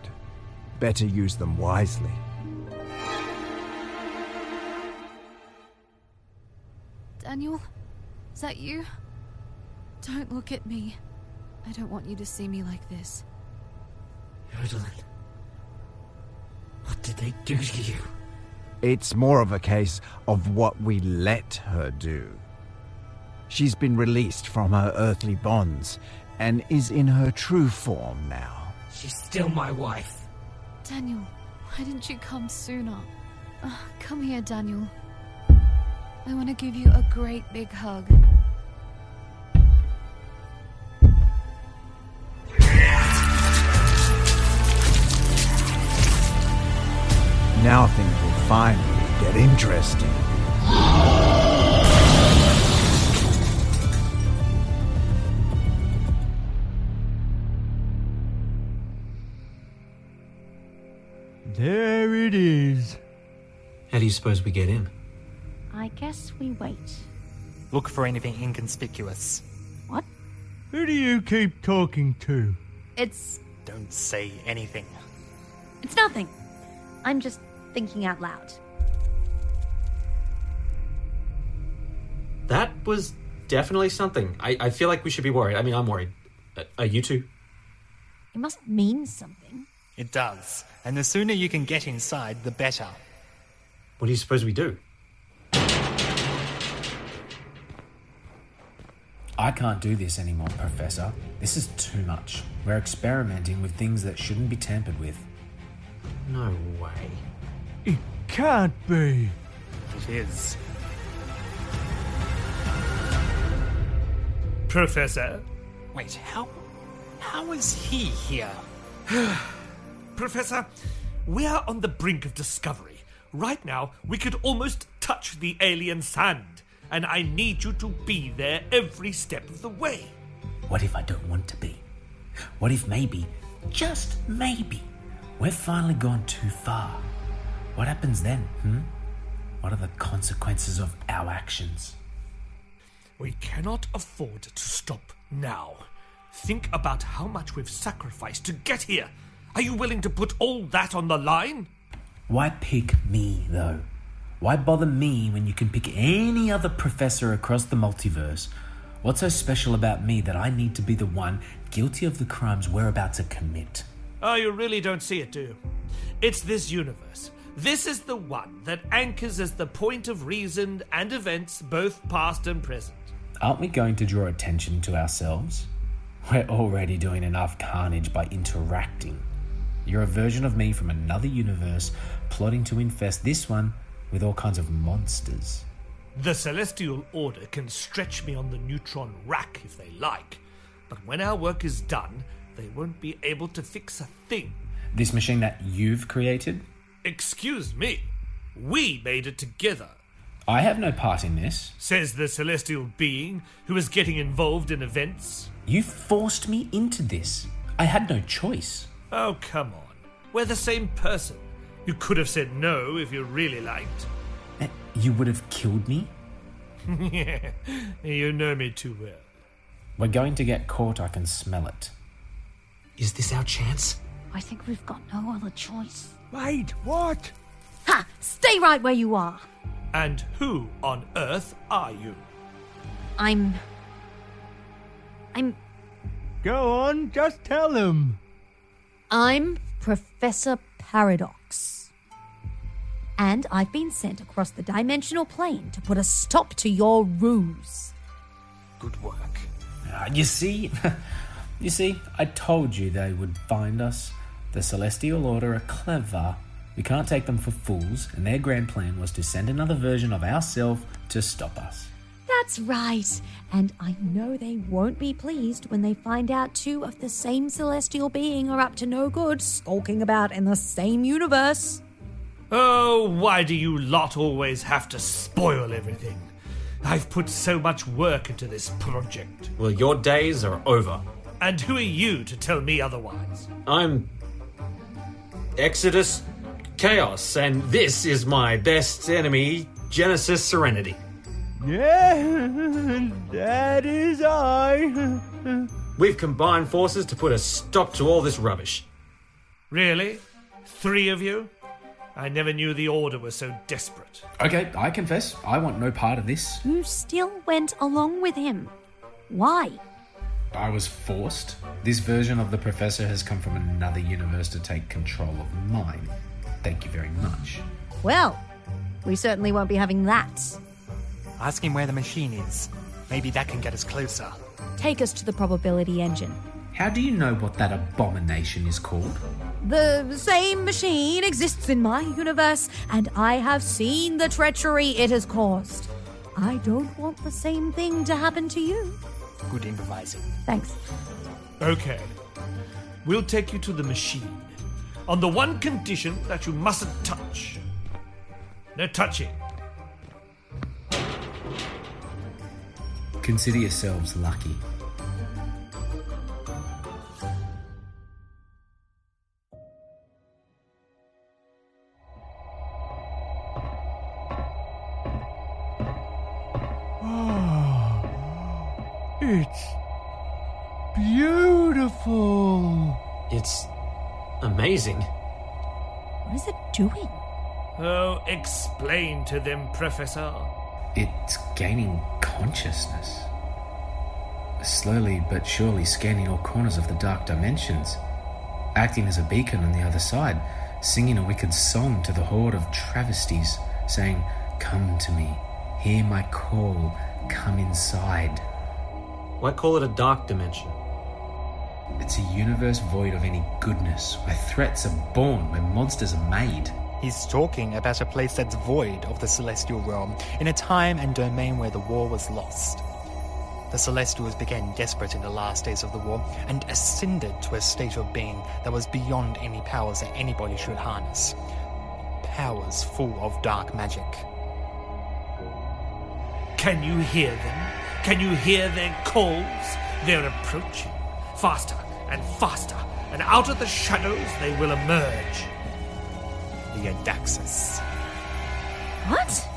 Better use them wisely. Daniel? Is that you? Don't look at me. I don't want you to see me like this. Evelyn, what did they do to you? It's more of a case of what we let her do. She's been released from her earthly bonds and is in her true form now. She's still my wife. Daniel, Why didn't you come sooner? Come here, Daniel. I want to give you a great big hug. Now things will finally get interesting. There it is. How do you suppose we get in? I guess we wait. Look for anything inconspicuous. What? Who do you keep talking to? It's Don't say anything. nothing. I'm just thinking out loud. That was definitely something. I feel like we should be worried. I mean, I'm worried. Are you two? It must mean something. It does. And the sooner you can get inside, the better. What do you suppose we do? I can't do this anymore, Professor. This is too much. We're experimenting with things that shouldn't be tampered with. No way. It can't be. It is. Professor? Wait, how is he here? Professor, we are on the brink of discovery. Right now, we could almost touch the alien sand, and I need you to be there every step of the way. What if I don't want to be? What if maybe, just maybe, we've finally gone too far? What happens then, What are the consequences of our actions? We cannot afford to stop now. Think about how much we've sacrificed to get here. Are you willing to put all that on the line? Why pick me, though? Why bother me when you can pick any other professor across the multiverse? What's so special about me that I need to be the one guilty of the crimes we're about to commit? Oh, you really don't see it, do you? It's this universe. This is the one that anchors as the point of reason and events, both past and present. Aren't we going to draw attention to ourselves? We're already doing enough carnage by interacting. You're a version of me from another universe, plotting to infest this one with all kinds of monsters. The Celestial Order can stretch me on the neutron rack if they like, but when our work is done, they won't be able to fix a thing. This machine that you've created? Excuse me, we made it together. I have no part in this, says the celestial being who is getting involved in events. You forced me into this. I had no choice. Oh, come on. We're the same person. You could have said no if you really liked. You would have killed me? Yeah, you know me too well. We're going to get caught, I can smell it. Is this our chance? I think we've got no other choice. Wait, what? Ha! Stay right where you are. And who on earth are you? I'm... Go on, just tell him. I'm Professor Paradox. And I've been sent across the dimensional plane to put a stop to your ruse. Good work. You see? You see, I told you they would find us. The Celestial Order are clever. We can't take them for fools, and their grand plan was to send another version of ourselves to stop us. That's right. And I know they won't be pleased when they find out two of the same celestial being are up to no good, skulking about in the same universe. Oh, why do you lot always have to spoil everything? I've put so much work into this project. Well, your days are over. And who are you to tell me otherwise? I'm Exodus Chaos, and this is my best enemy, Genesis Serenity. Yeah, that is I. We've combined forces to put a stop to all this rubbish. Really? 3 of you? I never knew the Order was so desperate. Okay, I confess, I want no part of this. You still went along with him. Why? I was forced. This version of the Professor has come from another universe to take control of mine. Thank you very much. Well, we certainly won't be having that. Ask him where the machine is. Maybe that can get us closer. Take us to the probability engine. How do you know what that abomination is called? The same machine exists in my universe, and I have seen the treachery it has caused. I don't want the same thing to happen to you. Good improvising. Thanks. Okay. We'll take you to the machine. On the one condition that you mustn't touch. No touching. Consider yourselves lucky. It's beautiful. It's amazing. What is it doing? Oh, explain to them, Professor. It's gaining consciousness. Slowly but surely scanning all corners of the dark dimensions. Acting as a beacon on the other side, singing a wicked song to the horde of travesties, saying, "Come to me, hear my call, come inside." Why call it a dark dimension? It's a universe void of any goodness, where threats are born, where monsters are made. He's talking about a place that's void of the celestial realm, in a time and domain where the war was lost. The Celestials became desperate in the last days of the war and ascended to a state of being that was beyond any powers that anybody should harness. Powers full of dark magic. Can you hear them? Can you hear their calls? They're approaching. Faster and faster, and out of the shadows they will emerge. The Adaxis. What?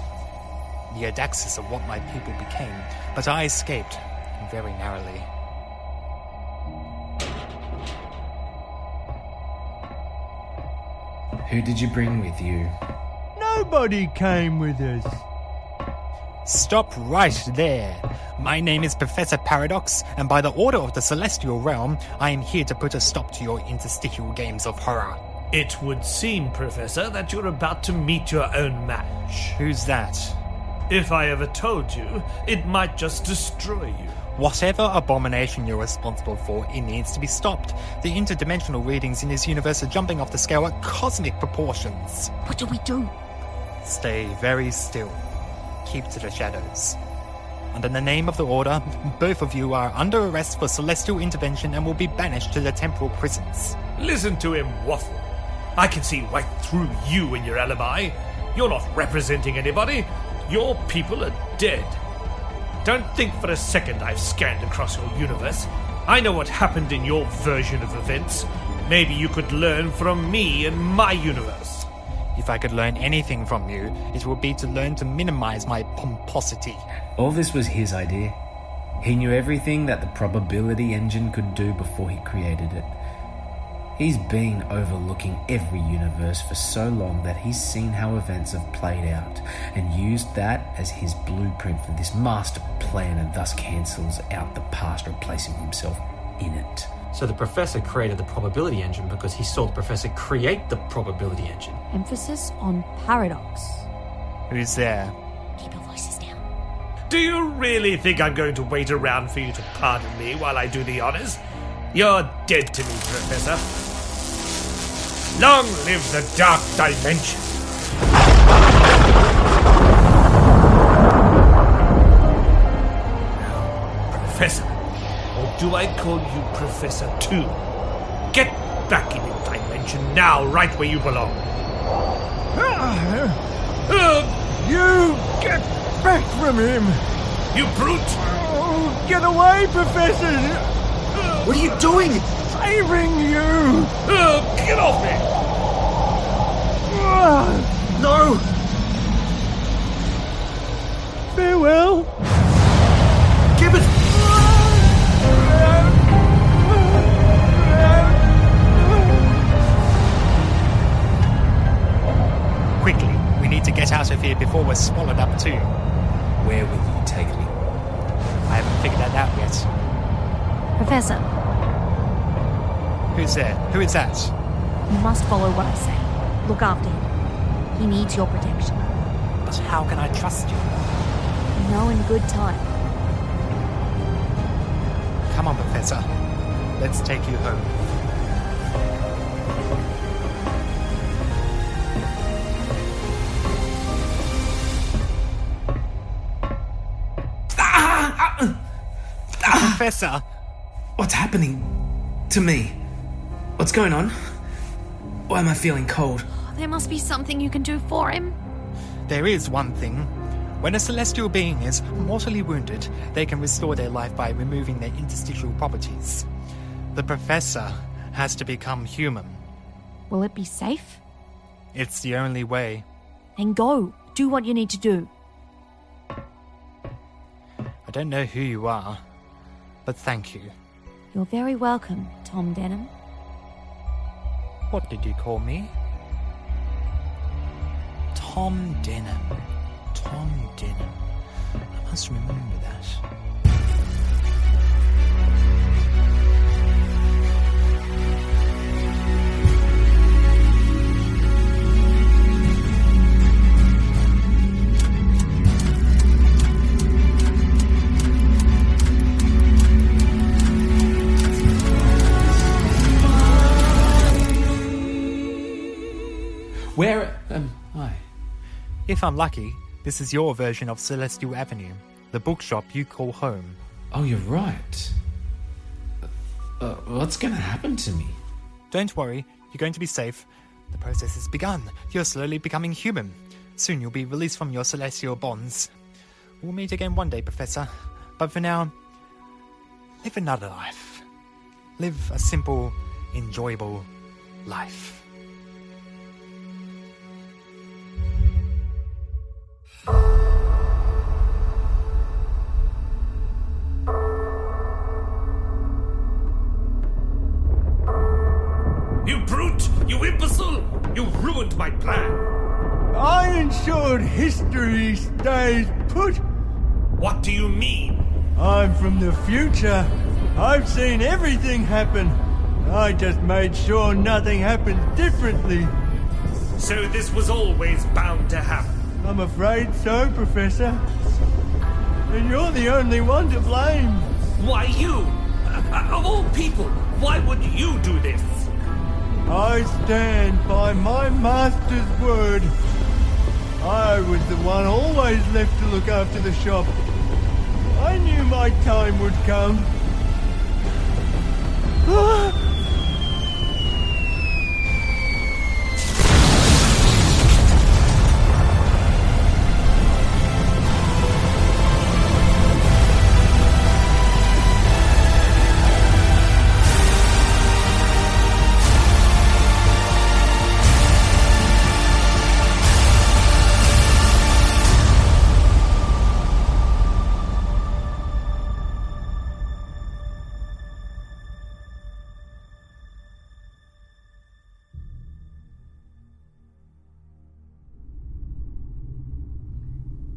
The Adaxis are what my people became, but I escaped very narrowly. Who did you bring with you? Nobody came with us. Stop right there. My name is Professor Paradox, and by the order of the Celestial Realm, I am here to put a stop to your interstitial games of horror. It would seem, Professor, that you're about to meet your own match. Who's that? If I ever told you, it might just destroy you. Whatever abomination you're responsible for, it needs to be stopped. The interdimensional readings in this universe are jumping off the scale at cosmic proportions. What do we do? Stay very still. Keep to the shadows. Under the name of the Order, both of you are under arrest for celestial intervention and will be banished to the temporal prisons. Listen to him waffle. I can see right through you and your alibi. You're not representing anybody. Your people are dead. Don't think for a second I've scanned across your universe. I know what happened in your version of events. Maybe you could learn from me and my universe. If I could learn anything from you, it would be to learn to minimize my pomposity. All this was his idea. He knew everything that the probability engine could do before he created it. He's been overlooking every universe for so long that he's seen how events have played out and used that as his blueprint for this master plan, and thus cancels out the past, replacing himself in it. So the Professor created the probability engine because he saw the Professor create the probability engine. Emphasis on paradox. Who's there? Keep your voices down. Do you really think I'm going to wait around for you to pardon me while I do the honors? You're dead to me, Professor. Long live the Dark Dimension! Professor, or do I call you Professor too? Get back in your dimension now, right where you belong. You get back from him! You brute! Oh, get away, Professor! What are you doing? Saving you! Get off me! No! Farewell! Give it! Quickly, we need to get out of here before we're swallowed up too. Where will you take me? I haven't figured that out yet. Professor, Who's there? Who is that? you must follow what I say. Look after him. He needs your protection. But how can I trust you? You know in good time. Come on, Professor. Let's take you home. Professor! What's happening to me? What's going on? Why am I feeling cold? There must be something you can do for him. There is one thing. When a celestial being is mortally wounded, they can restore their life by removing their interstitial properties. The Professor has to become human. Will it be safe? It's the only way. Then go. Do what you need to do. I don't know who you are, but thank you. You're very welcome, Tom Denham. What did you call me? Tom Denham. Tom Denham. I must remember that. Where am I? If I'm lucky, this is your version of Celestial Avenue, the bookshop you call home. Oh, you're right. What's going to happen to me? Don't worry, you're going to be safe. The process has begun. You're slowly becoming human. Soon you'll be released from your celestial bonds. We'll meet again one day, Professor. But for now, live another life. Live a simple, enjoyable life. You brute! You imbecile! You ruined my plan! I ensured history stays put. What do you mean? I'm from the future. I've seen everything happen. I just made sure nothing happens differently. So this was always bound to happen? I'm afraid so, Professor. And you're the only one to blame. Why you? Of all people, why would you do this? I stand by my master's word. I was the one always left to look after the shop. I knew my time would come.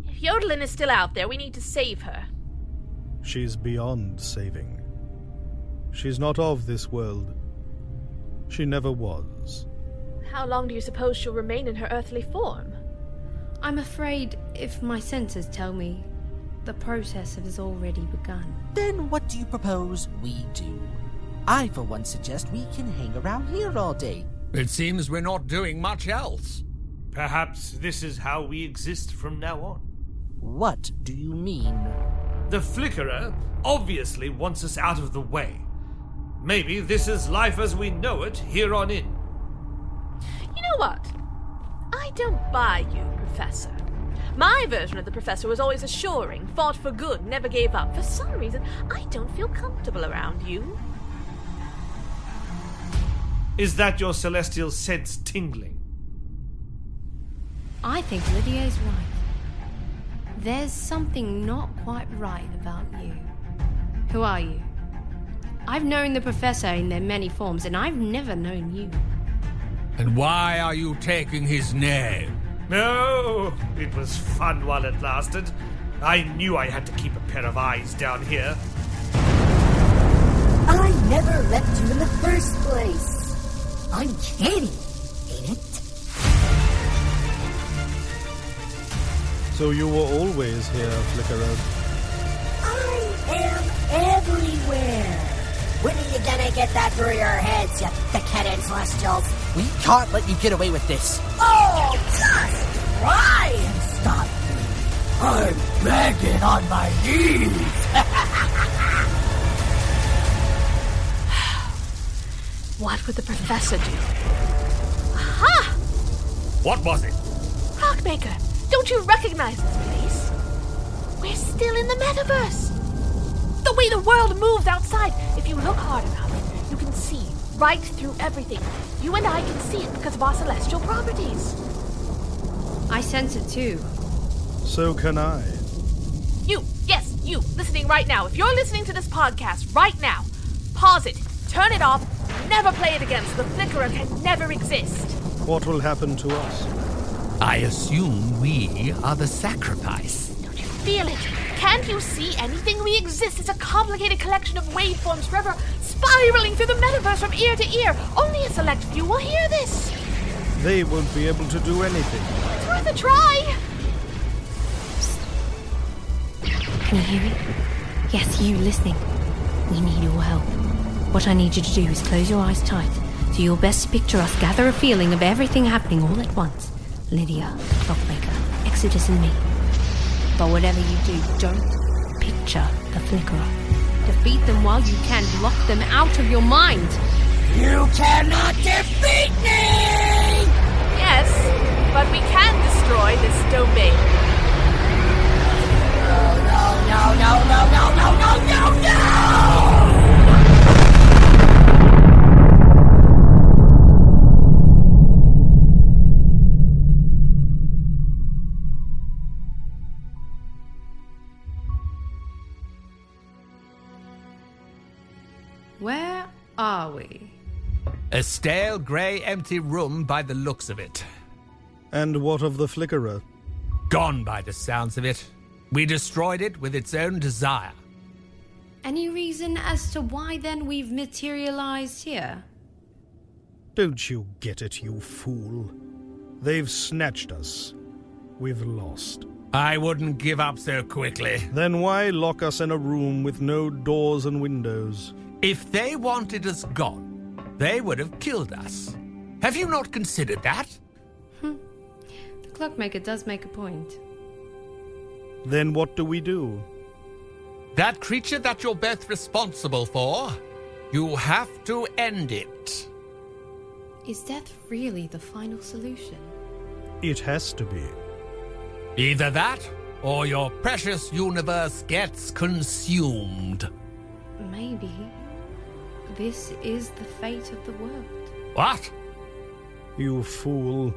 If Yodelin is still out there, we need to save her. She's beyond saving. She's not of this world. She never was. How long do you suppose she'll remain in her earthly form? I'm afraid if my senses tell me, the process has already begun. Then what do you propose we do? I, for one, suggest we can hang around here all day. It seems we're not doing much else. Perhaps this is how we exist from now on. What do you mean? The Flickerer obviously wants us out of the way. Maybe this is life as we know it here on in. You know what? I don't buy you, Professor. My version of the Professor was always assuring, fought for good, never gave up. For some reason, I don't feel comfortable around you. Is that your celestial sense tingling? I think Lydia's right. There's something not quite right about you. Who are you? I've known the Professor in their many forms, and I've never known you. And why are you taking his name? No, it was fun while it lasted. I knew I had to keep a pair of eyes down here. I never left you in the first place. Uncanny, ain't it? So you were always here, Flickerer. I am everywhere. When are you gonna get that through your heads, you thick-headed celestials? We can't let you get away with this. Oh, just try and stop me. I'm begging on my knees. What would the professor do? Aha! What was it? Clockmaker, don't you recognize this place? We're still in the metaverse. The way the world moves outside, if you look hard enough, you can see right through everything. You and I can see it because of our celestial properties. I sense it too. So can I. You, yes, you, listening right now. If you're listening to this podcast right now, pause it, turn it off, never play it again so the flickerer can never exist. What will happen to us? I assume we are the sacrifice. Don't you feel it? Can't you see anything? We exist as a complicated collection of waveforms forever spiraling through the metaverse from ear to ear. Only a select few will hear this. They won't be able to do anything. It's worth a try. Can you hear me? Yes, you listening. We need your help. What I need you to do is close your eyes tight. Do your best to picture us, gather a feeling of everything happening all at once. Lydia, the Clockmaker, Exodus and me. But whatever you do, don't picture the Flickerer. Defeat them while you can. Block them out of your mind. You cannot defeat me! Yes, but we can destroy this domain. No! Where are we? A stale, grey, empty room by the looks of it. And what of the Flickerer? Gone by the sounds of it. We destroyed it with its own desire. Any reason as to why then we've materialized here? Don't you get it, you fool? They've snatched us. We've lost. I wouldn't give up so quickly. Then why lock us in a room with no doors and windows? If they wanted us gone, they would have killed us. Have you not considered that? The Clockmaker does make a point. Then what do we do? That creature that you're both responsible for, you have to end it. Is death really the final solution? It has to be. Either that, or your precious universe gets consumed. Maybe this is the fate of the world. What? You fool.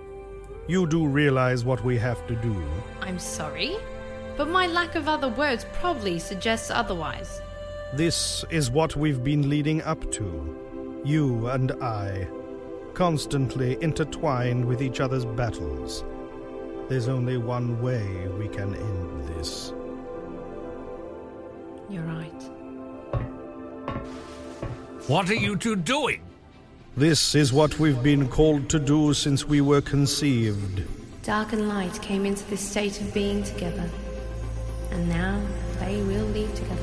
You do realize what we have to do. I'm sorry, but my lack of other words probably suggests otherwise. This is what we've been leading up to. You and I, constantly intertwined with each other's battles. There's only one way we can end this. You're right. What are you two doing? This is what we've been called to do since we were conceived. Dark and light came into this state of being together, and now they will leave together.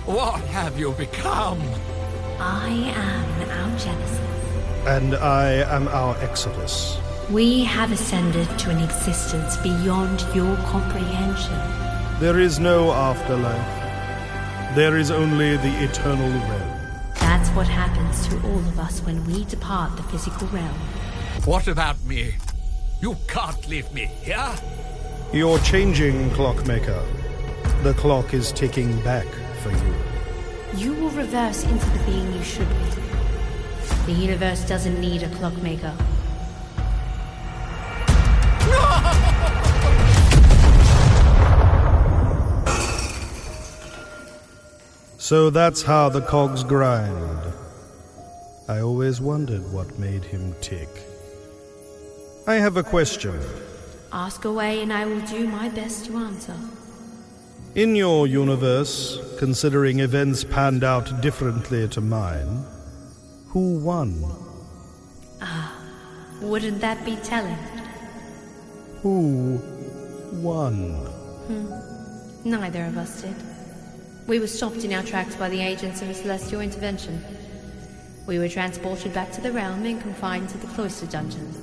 What have you become? I am our Genesis. And I am our Exodus. We have ascended to an existence beyond your comprehension. There is no afterlife. There is only the eternal realm. That's what happens to all of us when we depart the physical realm. What about me? You can't leave me here. You're changing, Clockmaker. The clock is ticking back for you. You will reverse into the being you should be. The universe doesn't need a Clockmaker. So that's how the cogs grind. I always wondered what made him tick. I have a question. Ask away and I will do my best to answer. In your universe, considering events panned out differently to mine, who won? Wouldn't that be telling? Who won? Neither of us did. We were stopped in our tracks by the agents of a celestial intervention. We were transported back to the realm and confined to the cloister dungeon,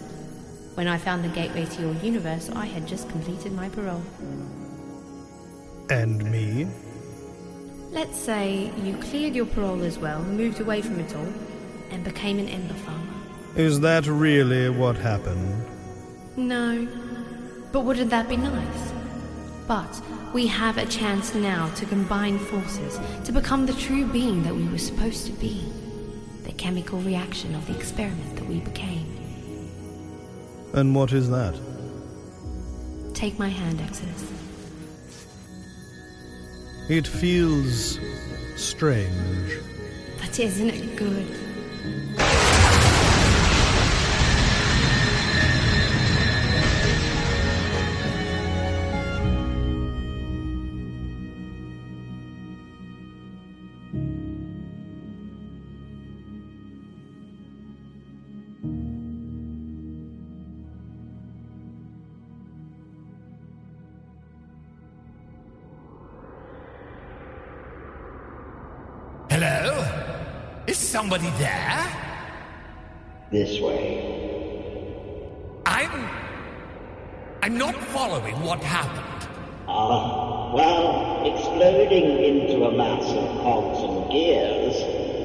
When I found the gateway to your universe, I had just completed my parole. And me? Let's say you cleared your parole as well, moved away from it all, and became an ember farmer. Is that really what happened? No. But wouldn't that be nice? But we have a chance now to combine forces, to become the true being that we were supposed to be. The chemical reaction of the experiment that we became. And what is that? Take my hand, Exodus. It feels strange. But isn't it good? Hello? Is somebody there? This way. I'm not following what happened. Well, exploding into a mass of cogs and gears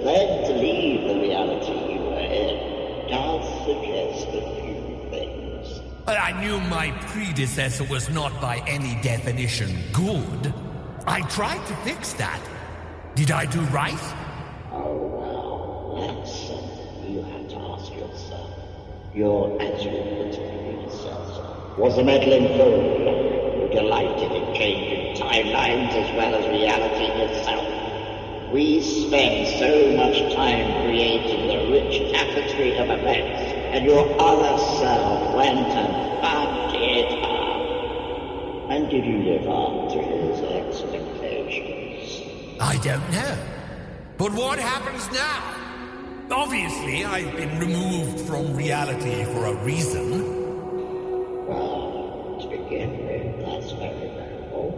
led to leave the reality you were in does suggest a few things. But I knew my predecessor was not by any definition good. I tried to fix that. Did I do right? Oh, well, that's something you have to ask yourself. Your actual predecessor was a meddling fool who delighted in changing timelines as well as reality itself. We spent so much time creating the rich tapestry of events, and your other self went and fucked it up. And did you live up to his expectations? I don't know. But what happens now? Obviously, I've been removed from reality for a reason. Well, to begin with, that's very noble.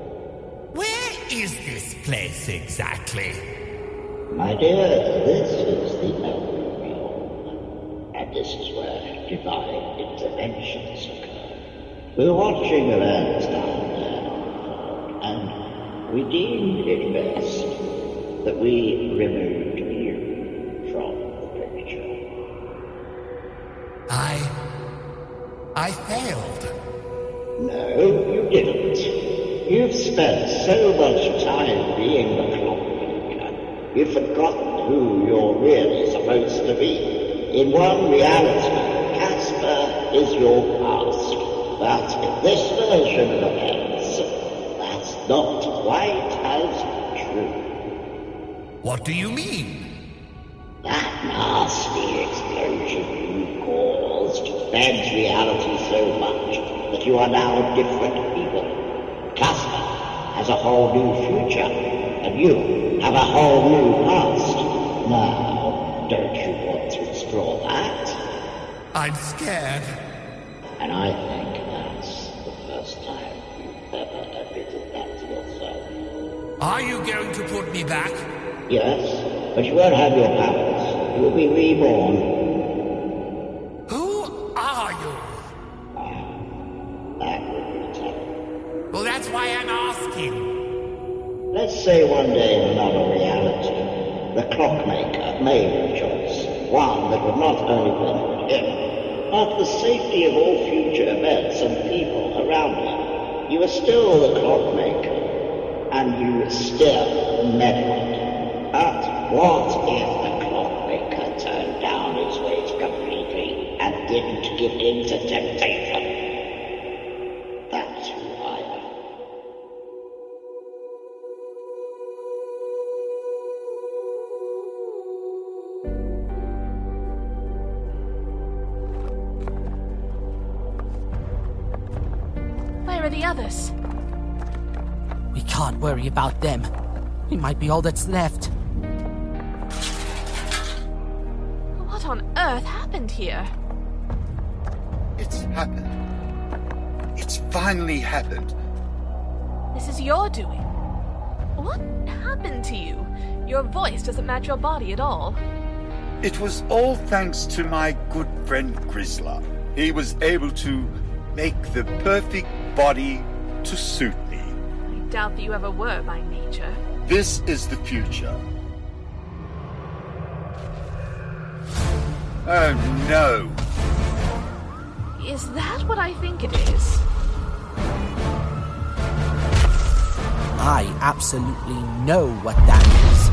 Where is this place exactly? My dear, this is the elder realm, and this is where divine interventions occur. We're watching events down there, and we deemed it best that we removed you from the picture. I failed. No, you didn't. You've spent so much time being the clockmaker, you've forgotten who you're really supposed to be. In one reality, Casper is your past, but in this version of events, that's not quite as true. What do you mean? That nasty explosion you caused bent reality so much that you are now different people. Casper has a whole new future, and you have a whole new past. Now, don't you want to explore that? I'm scared. And I think that's the first time you've ever admitted that to yourself. Are you going to put me back? Yes, but you won't have your powers. You will be reborn. Who are you? That would be terrible. Well, that's why I'm asking. Let's say one day in another reality, the clockmaker made a choice. One that would not only benefit him, but the safety of all future events and people around him. You are still the clockmaker, and you still meddled. But what if the clockmaker turned down his ways completely and didn't give in to temptation? That's who I am. Where are the others? We can't worry about them. We might be all that's left. What on earth happened here? It's happened. It's finally happened. This is your doing. What happened to you? Your voice doesn't match your body at all. It was all thanks to my good friend Grizzler. he was able to make the perfect body to suit me. I doubt that you ever were by nature. This is the future. Oh no! Is that what I think it is? I absolutely know what that is.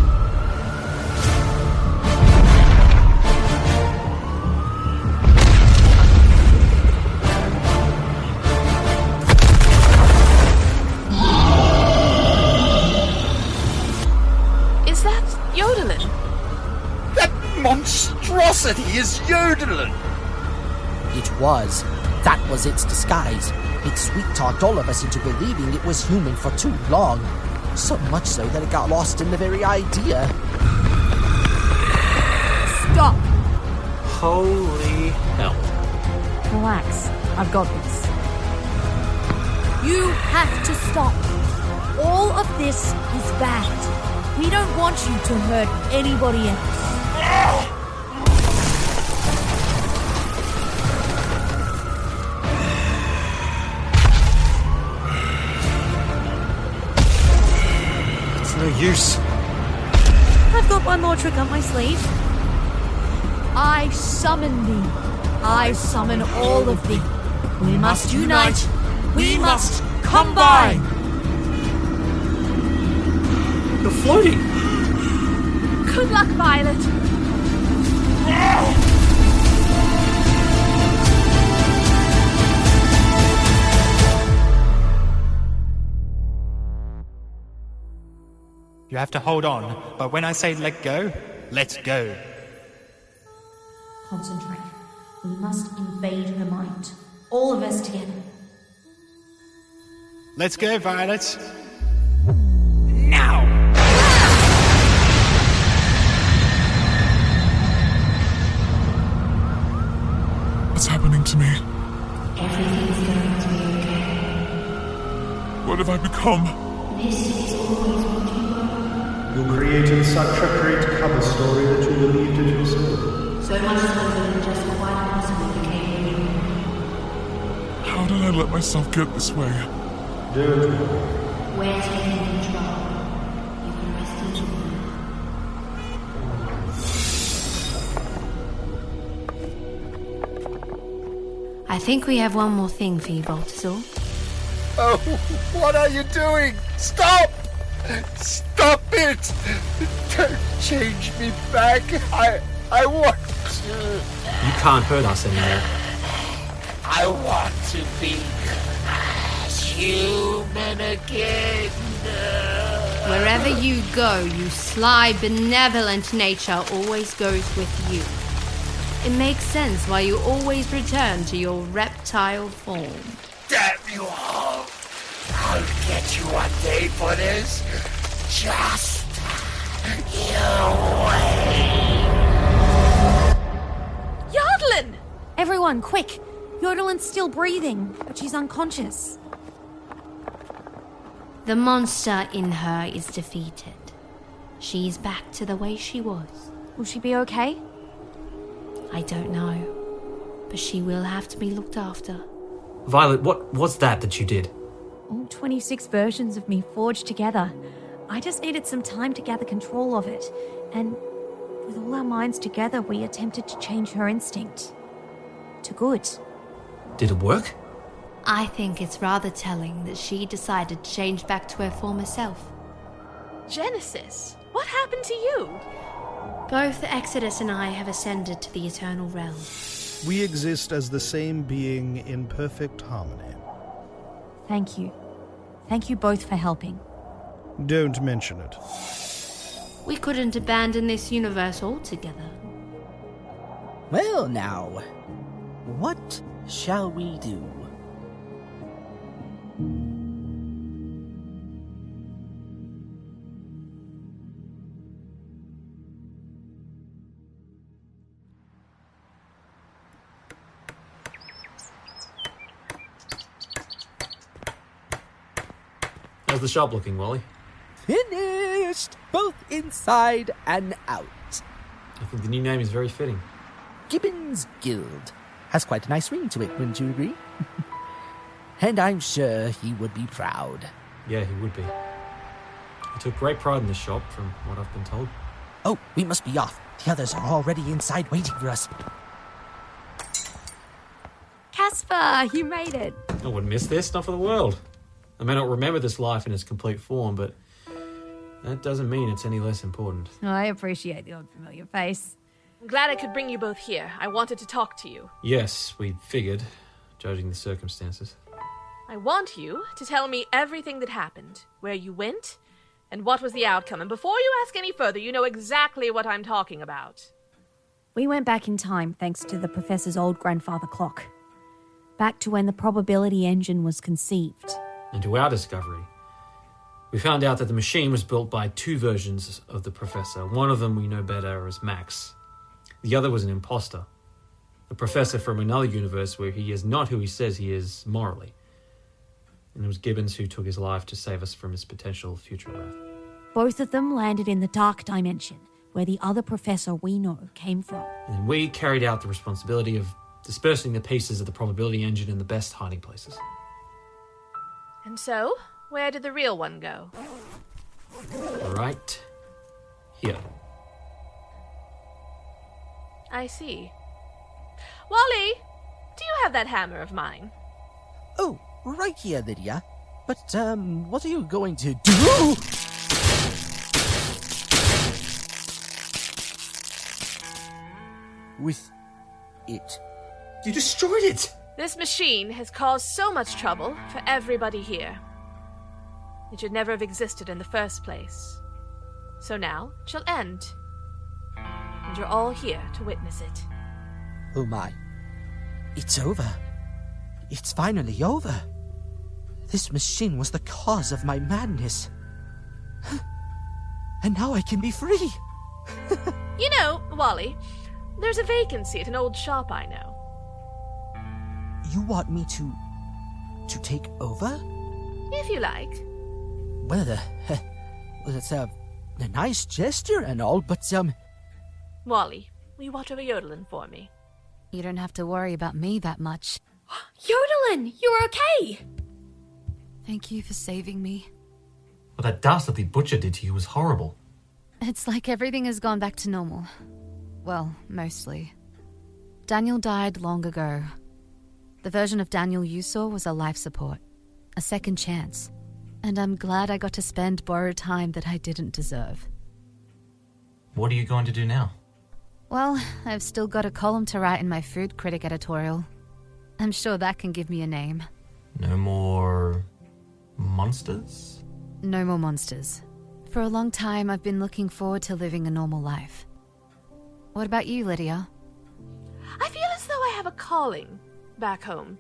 Is that Yodelin? That monstrosity is Yodelin! It was. That was its disguise. It sweet-talked all of us into believing it was human for too long. So much so that it got lost in the very idea. Stop! Holy hell. Relax. I've got this. You have to stop. All of this is bad. We don't want you to hurt anybody else. No use. I've got one more trick up my sleeve. I summon thee. I summon all of thee. We must unite. We must combine. You're floating. Good luck, Violet. You have to hold on, but when I say let go, let go. Concentrate. We must invade her mind. All of us together. Let's go, Violet. Now! What's happening to me? Everything's going to be okay. What have I become? This is always what you were. You created such a great cover story that you believed it yourself. So much so that it just quite possibly became real. How did I let myself get this way? Don't worry. We're taking control. You can rest easy. I think we have one more thing for you, Balthazar. Oh, what are you doing? Stop! Stop it! Don't change me back. I want to. You can't hurt us anymore. I want to be human again. Wherever you go, you sly, benevolent nature always goes with you. It makes sense why you always return to your reptile form. Damn you all! I'll get you one day for this. Just you wait. Yodelin! Everyone, quick! Yodelin's still breathing, but she's unconscious. The monster in her is defeated. She's back to the way she was. Will she be okay? I don't know, but she will have to be looked after. Violet, what was that you did? All 26 versions of me forged together. I just needed some time to gather control of it, and with all our minds together, we attempted to change her instinct. To good. Did it work? I think it's rather telling that she decided to change back to her former self. Genesis, what happened to you? Both Exodus and I have ascended to the eternal realm. We exist as the same being in perfect harmony. Thank you. Thank you both for helping. Don't mention it. We couldn't abandon this universe altogether. Well, now, what shall we do? How's the shop looking, Wally? Finished, both inside and out. I think the new name is very fitting. Gibbons Guild. Has quite a nice ring to it, wouldn't you agree? And I'm sure he would be proud. Yeah, he would be. He took great pride in the shop, from what I've been told. Oh, we must be off. The others are already inside waiting for us. Casper, you made it. I wouldn't miss this, not for the world. I may not remember this life in its complete form, but that doesn't mean it's any less important. I appreciate the odd familiar face. I'm glad I could bring you both here. I wanted to talk to you. Yes, we figured, judging the circumstances. I want you to tell me everything that happened, where you went, and what was the outcome. And before you ask any further, you know exactly what I'm talking about. We went back in time thanks to the professor's old grandfather clock. Back to when the probability engine was conceived. And to our discovery. We found out that the machine was built by two versions of the professor. One of them we know better as Max. The other was an imposter. The professor from another universe where he is not who he says he is morally. And it was Gibbons who took his life to save us from his potential future wrath. Both of them landed in the dark dimension, where the other professor we know came from. And we carried out the responsibility of dispersing the pieces of the probability engine in the best hiding places. And so, where did the real one go? Right here. I see. Wally, do you have that hammer of mine? Oh, right here, Lydia. But, what are you going to do? With it. You destroyed it! This machine has caused so much trouble for everybody here. It should never have existed in the first place. So now it shall end. And you're all here to witness it. Oh my. It's over. It's finally over. This machine was the cause of my madness. And now I can be free. You know, Wally, there's a vacancy at an old shop I know. You want me to take over? If you like. Well, it's a nice gesture and all, but, Wally, will you watch over Yodelin for me? You don't have to worry about me that much. Yodelin, you're okay! Thank you for saving me. What that dastardly butcher did to you was horrible. It's like everything has gone back to normal. Well, mostly. Daniel died long ago. The version of Daniel you saw was a life support, a second chance. And I'm glad I got to spend borrowed time that I didn't deserve. What are you going to do now? Well, I've still got a column to write in my food critic editorial. I'm sure that can give me a name. No more monsters? No more monsters. For a long time, I've been looking forward to living a normal life. What about you, Lydia? I feel as though I have a calling back home.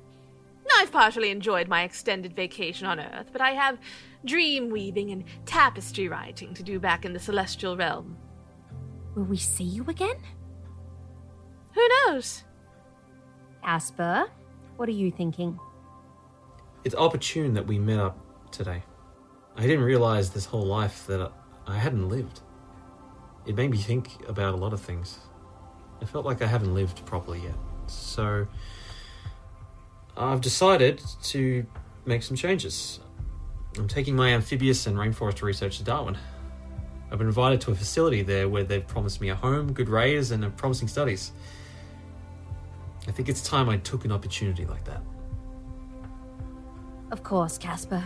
I've partially enjoyed my extended vacation on Earth, but I have dream weaving and tapestry writing to do back in the celestial realm. Will we see you again? Who knows? Asper, what are you thinking? It's opportune that we met up today. I didn't realize this whole life that I hadn't lived. It made me think about a lot of things. I felt like I haven't lived properly yet. So I've decided to make some changes. I'm taking my amphibious and rainforest research to Darwin. I've been invited to a facility there where they've promised me a home, good raise, and promising studies. I think it's time I took an opportunity like that. Of course, Casper.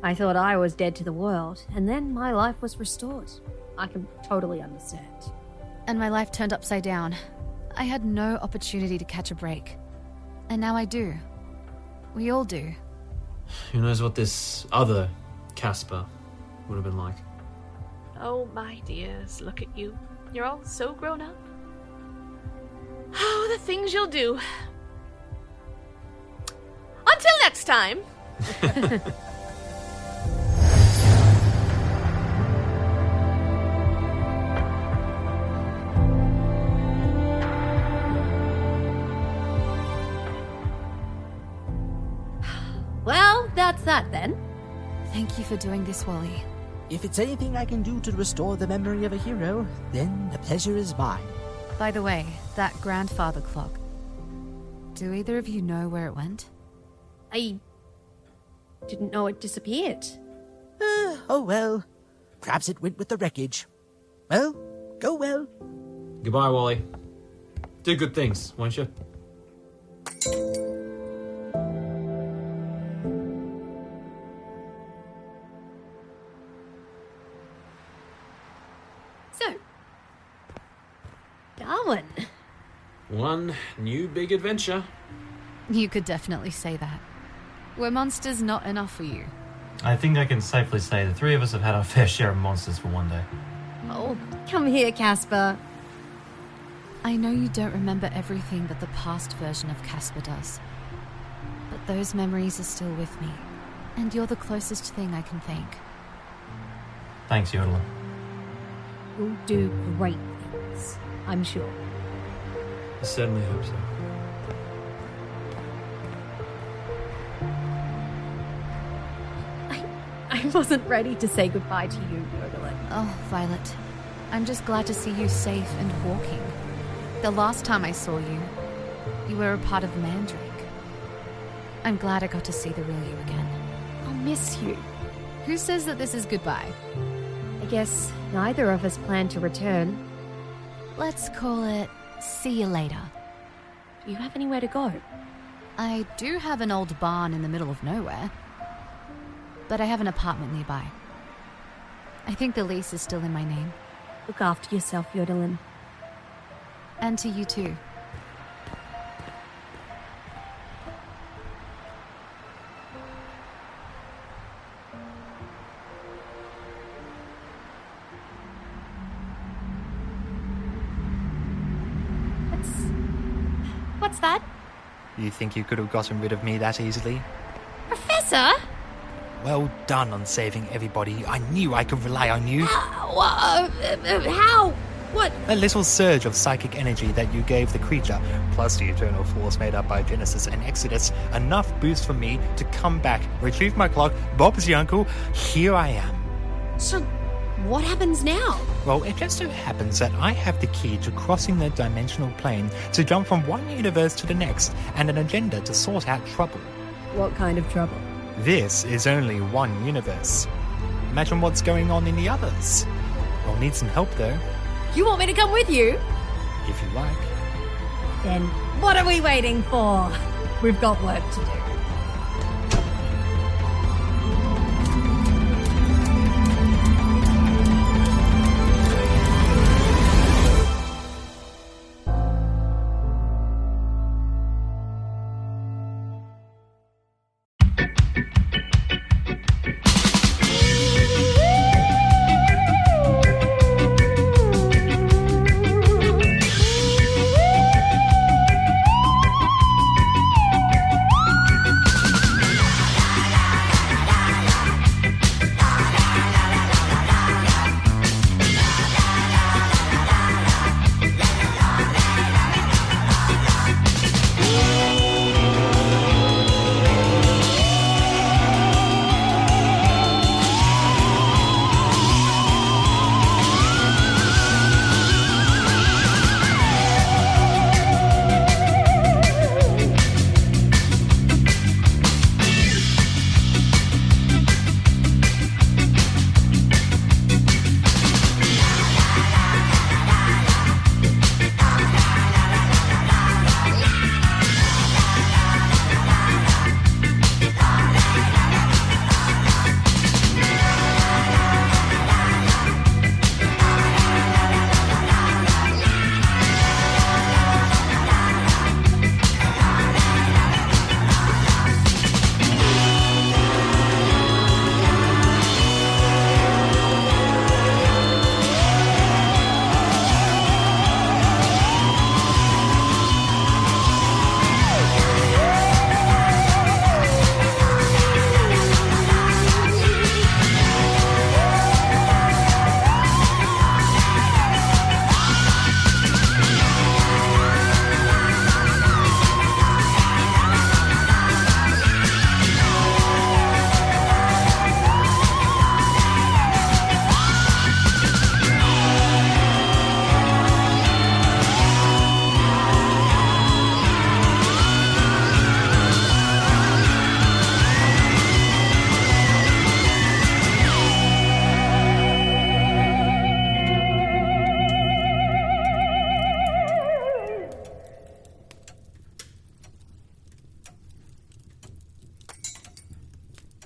I thought I was dead to the world, and then my life was restored. I can totally understand. And my life turned upside down. I had no opportunity to catch a break. And now I do. We all do. Who knows what this other Casper would have been like. Oh, my dears, look at you. You're all so grown up. Oh, the things you'll do. Until next time. Well, that's that then. Thank you for doing this, Wally. If it's anything I can do to restore the memory of a hero, then the pleasure is mine. By the way, that grandfather clock. Do either of you know where it went? I didn't know it disappeared. Oh well. Perhaps it went with the wreckage. Well, go well. Goodbye, Wally. Do good things, won't you? So, Darwin. One new big adventure. You could definitely say that. Were monsters not enough for you? I think I can safely say the three of us have had our fair share of monsters for one day. Oh, come here, Casper. I know you don't remember everything that the past version of Casper does. But those memories are still with me. And you're the closest thing I can thank. Thanks, Yodeler. You'll do great things, I'm sure. I certainly hope so. I wasn't ready to say goodbye to you, Yodeler. Oh, Violet. I'm just glad to see you safe and walking. The last time I saw you, you were a part of Mandrake. I'm glad I got to see the real you again. I'll miss you. Who says that this is goodbye? I guess neither of us plan to return. Let's call it see you later. Do you have anywhere to go? I do have an old barn in the middle of nowhere. But I have an apartment nearby. I think the lease is still in my name. Look after yourself, Yodelin. And to you too. What's that? You think you could have gotten rid of me that easily? Professor? Well done on saving everybody. I knew I could rely on you. How? What? A little surge of psychic energy that you gave the creature, plus the eternal force made up by Genesis and Exodus, enough boost for me to come back, retrieve my clock, Bob's the uncle, here I am. So, what happens now? Well, it just so happens that I have the key to crossing the dimensional plane to jump from one universe to the next, and an agenda to sort out trouble. What kind of trouble? This is only one universe. Imagine what's going on in the others. We'll need some help, though. You want me to come with you? If you like. Then what are we waiting for? We've got work to do.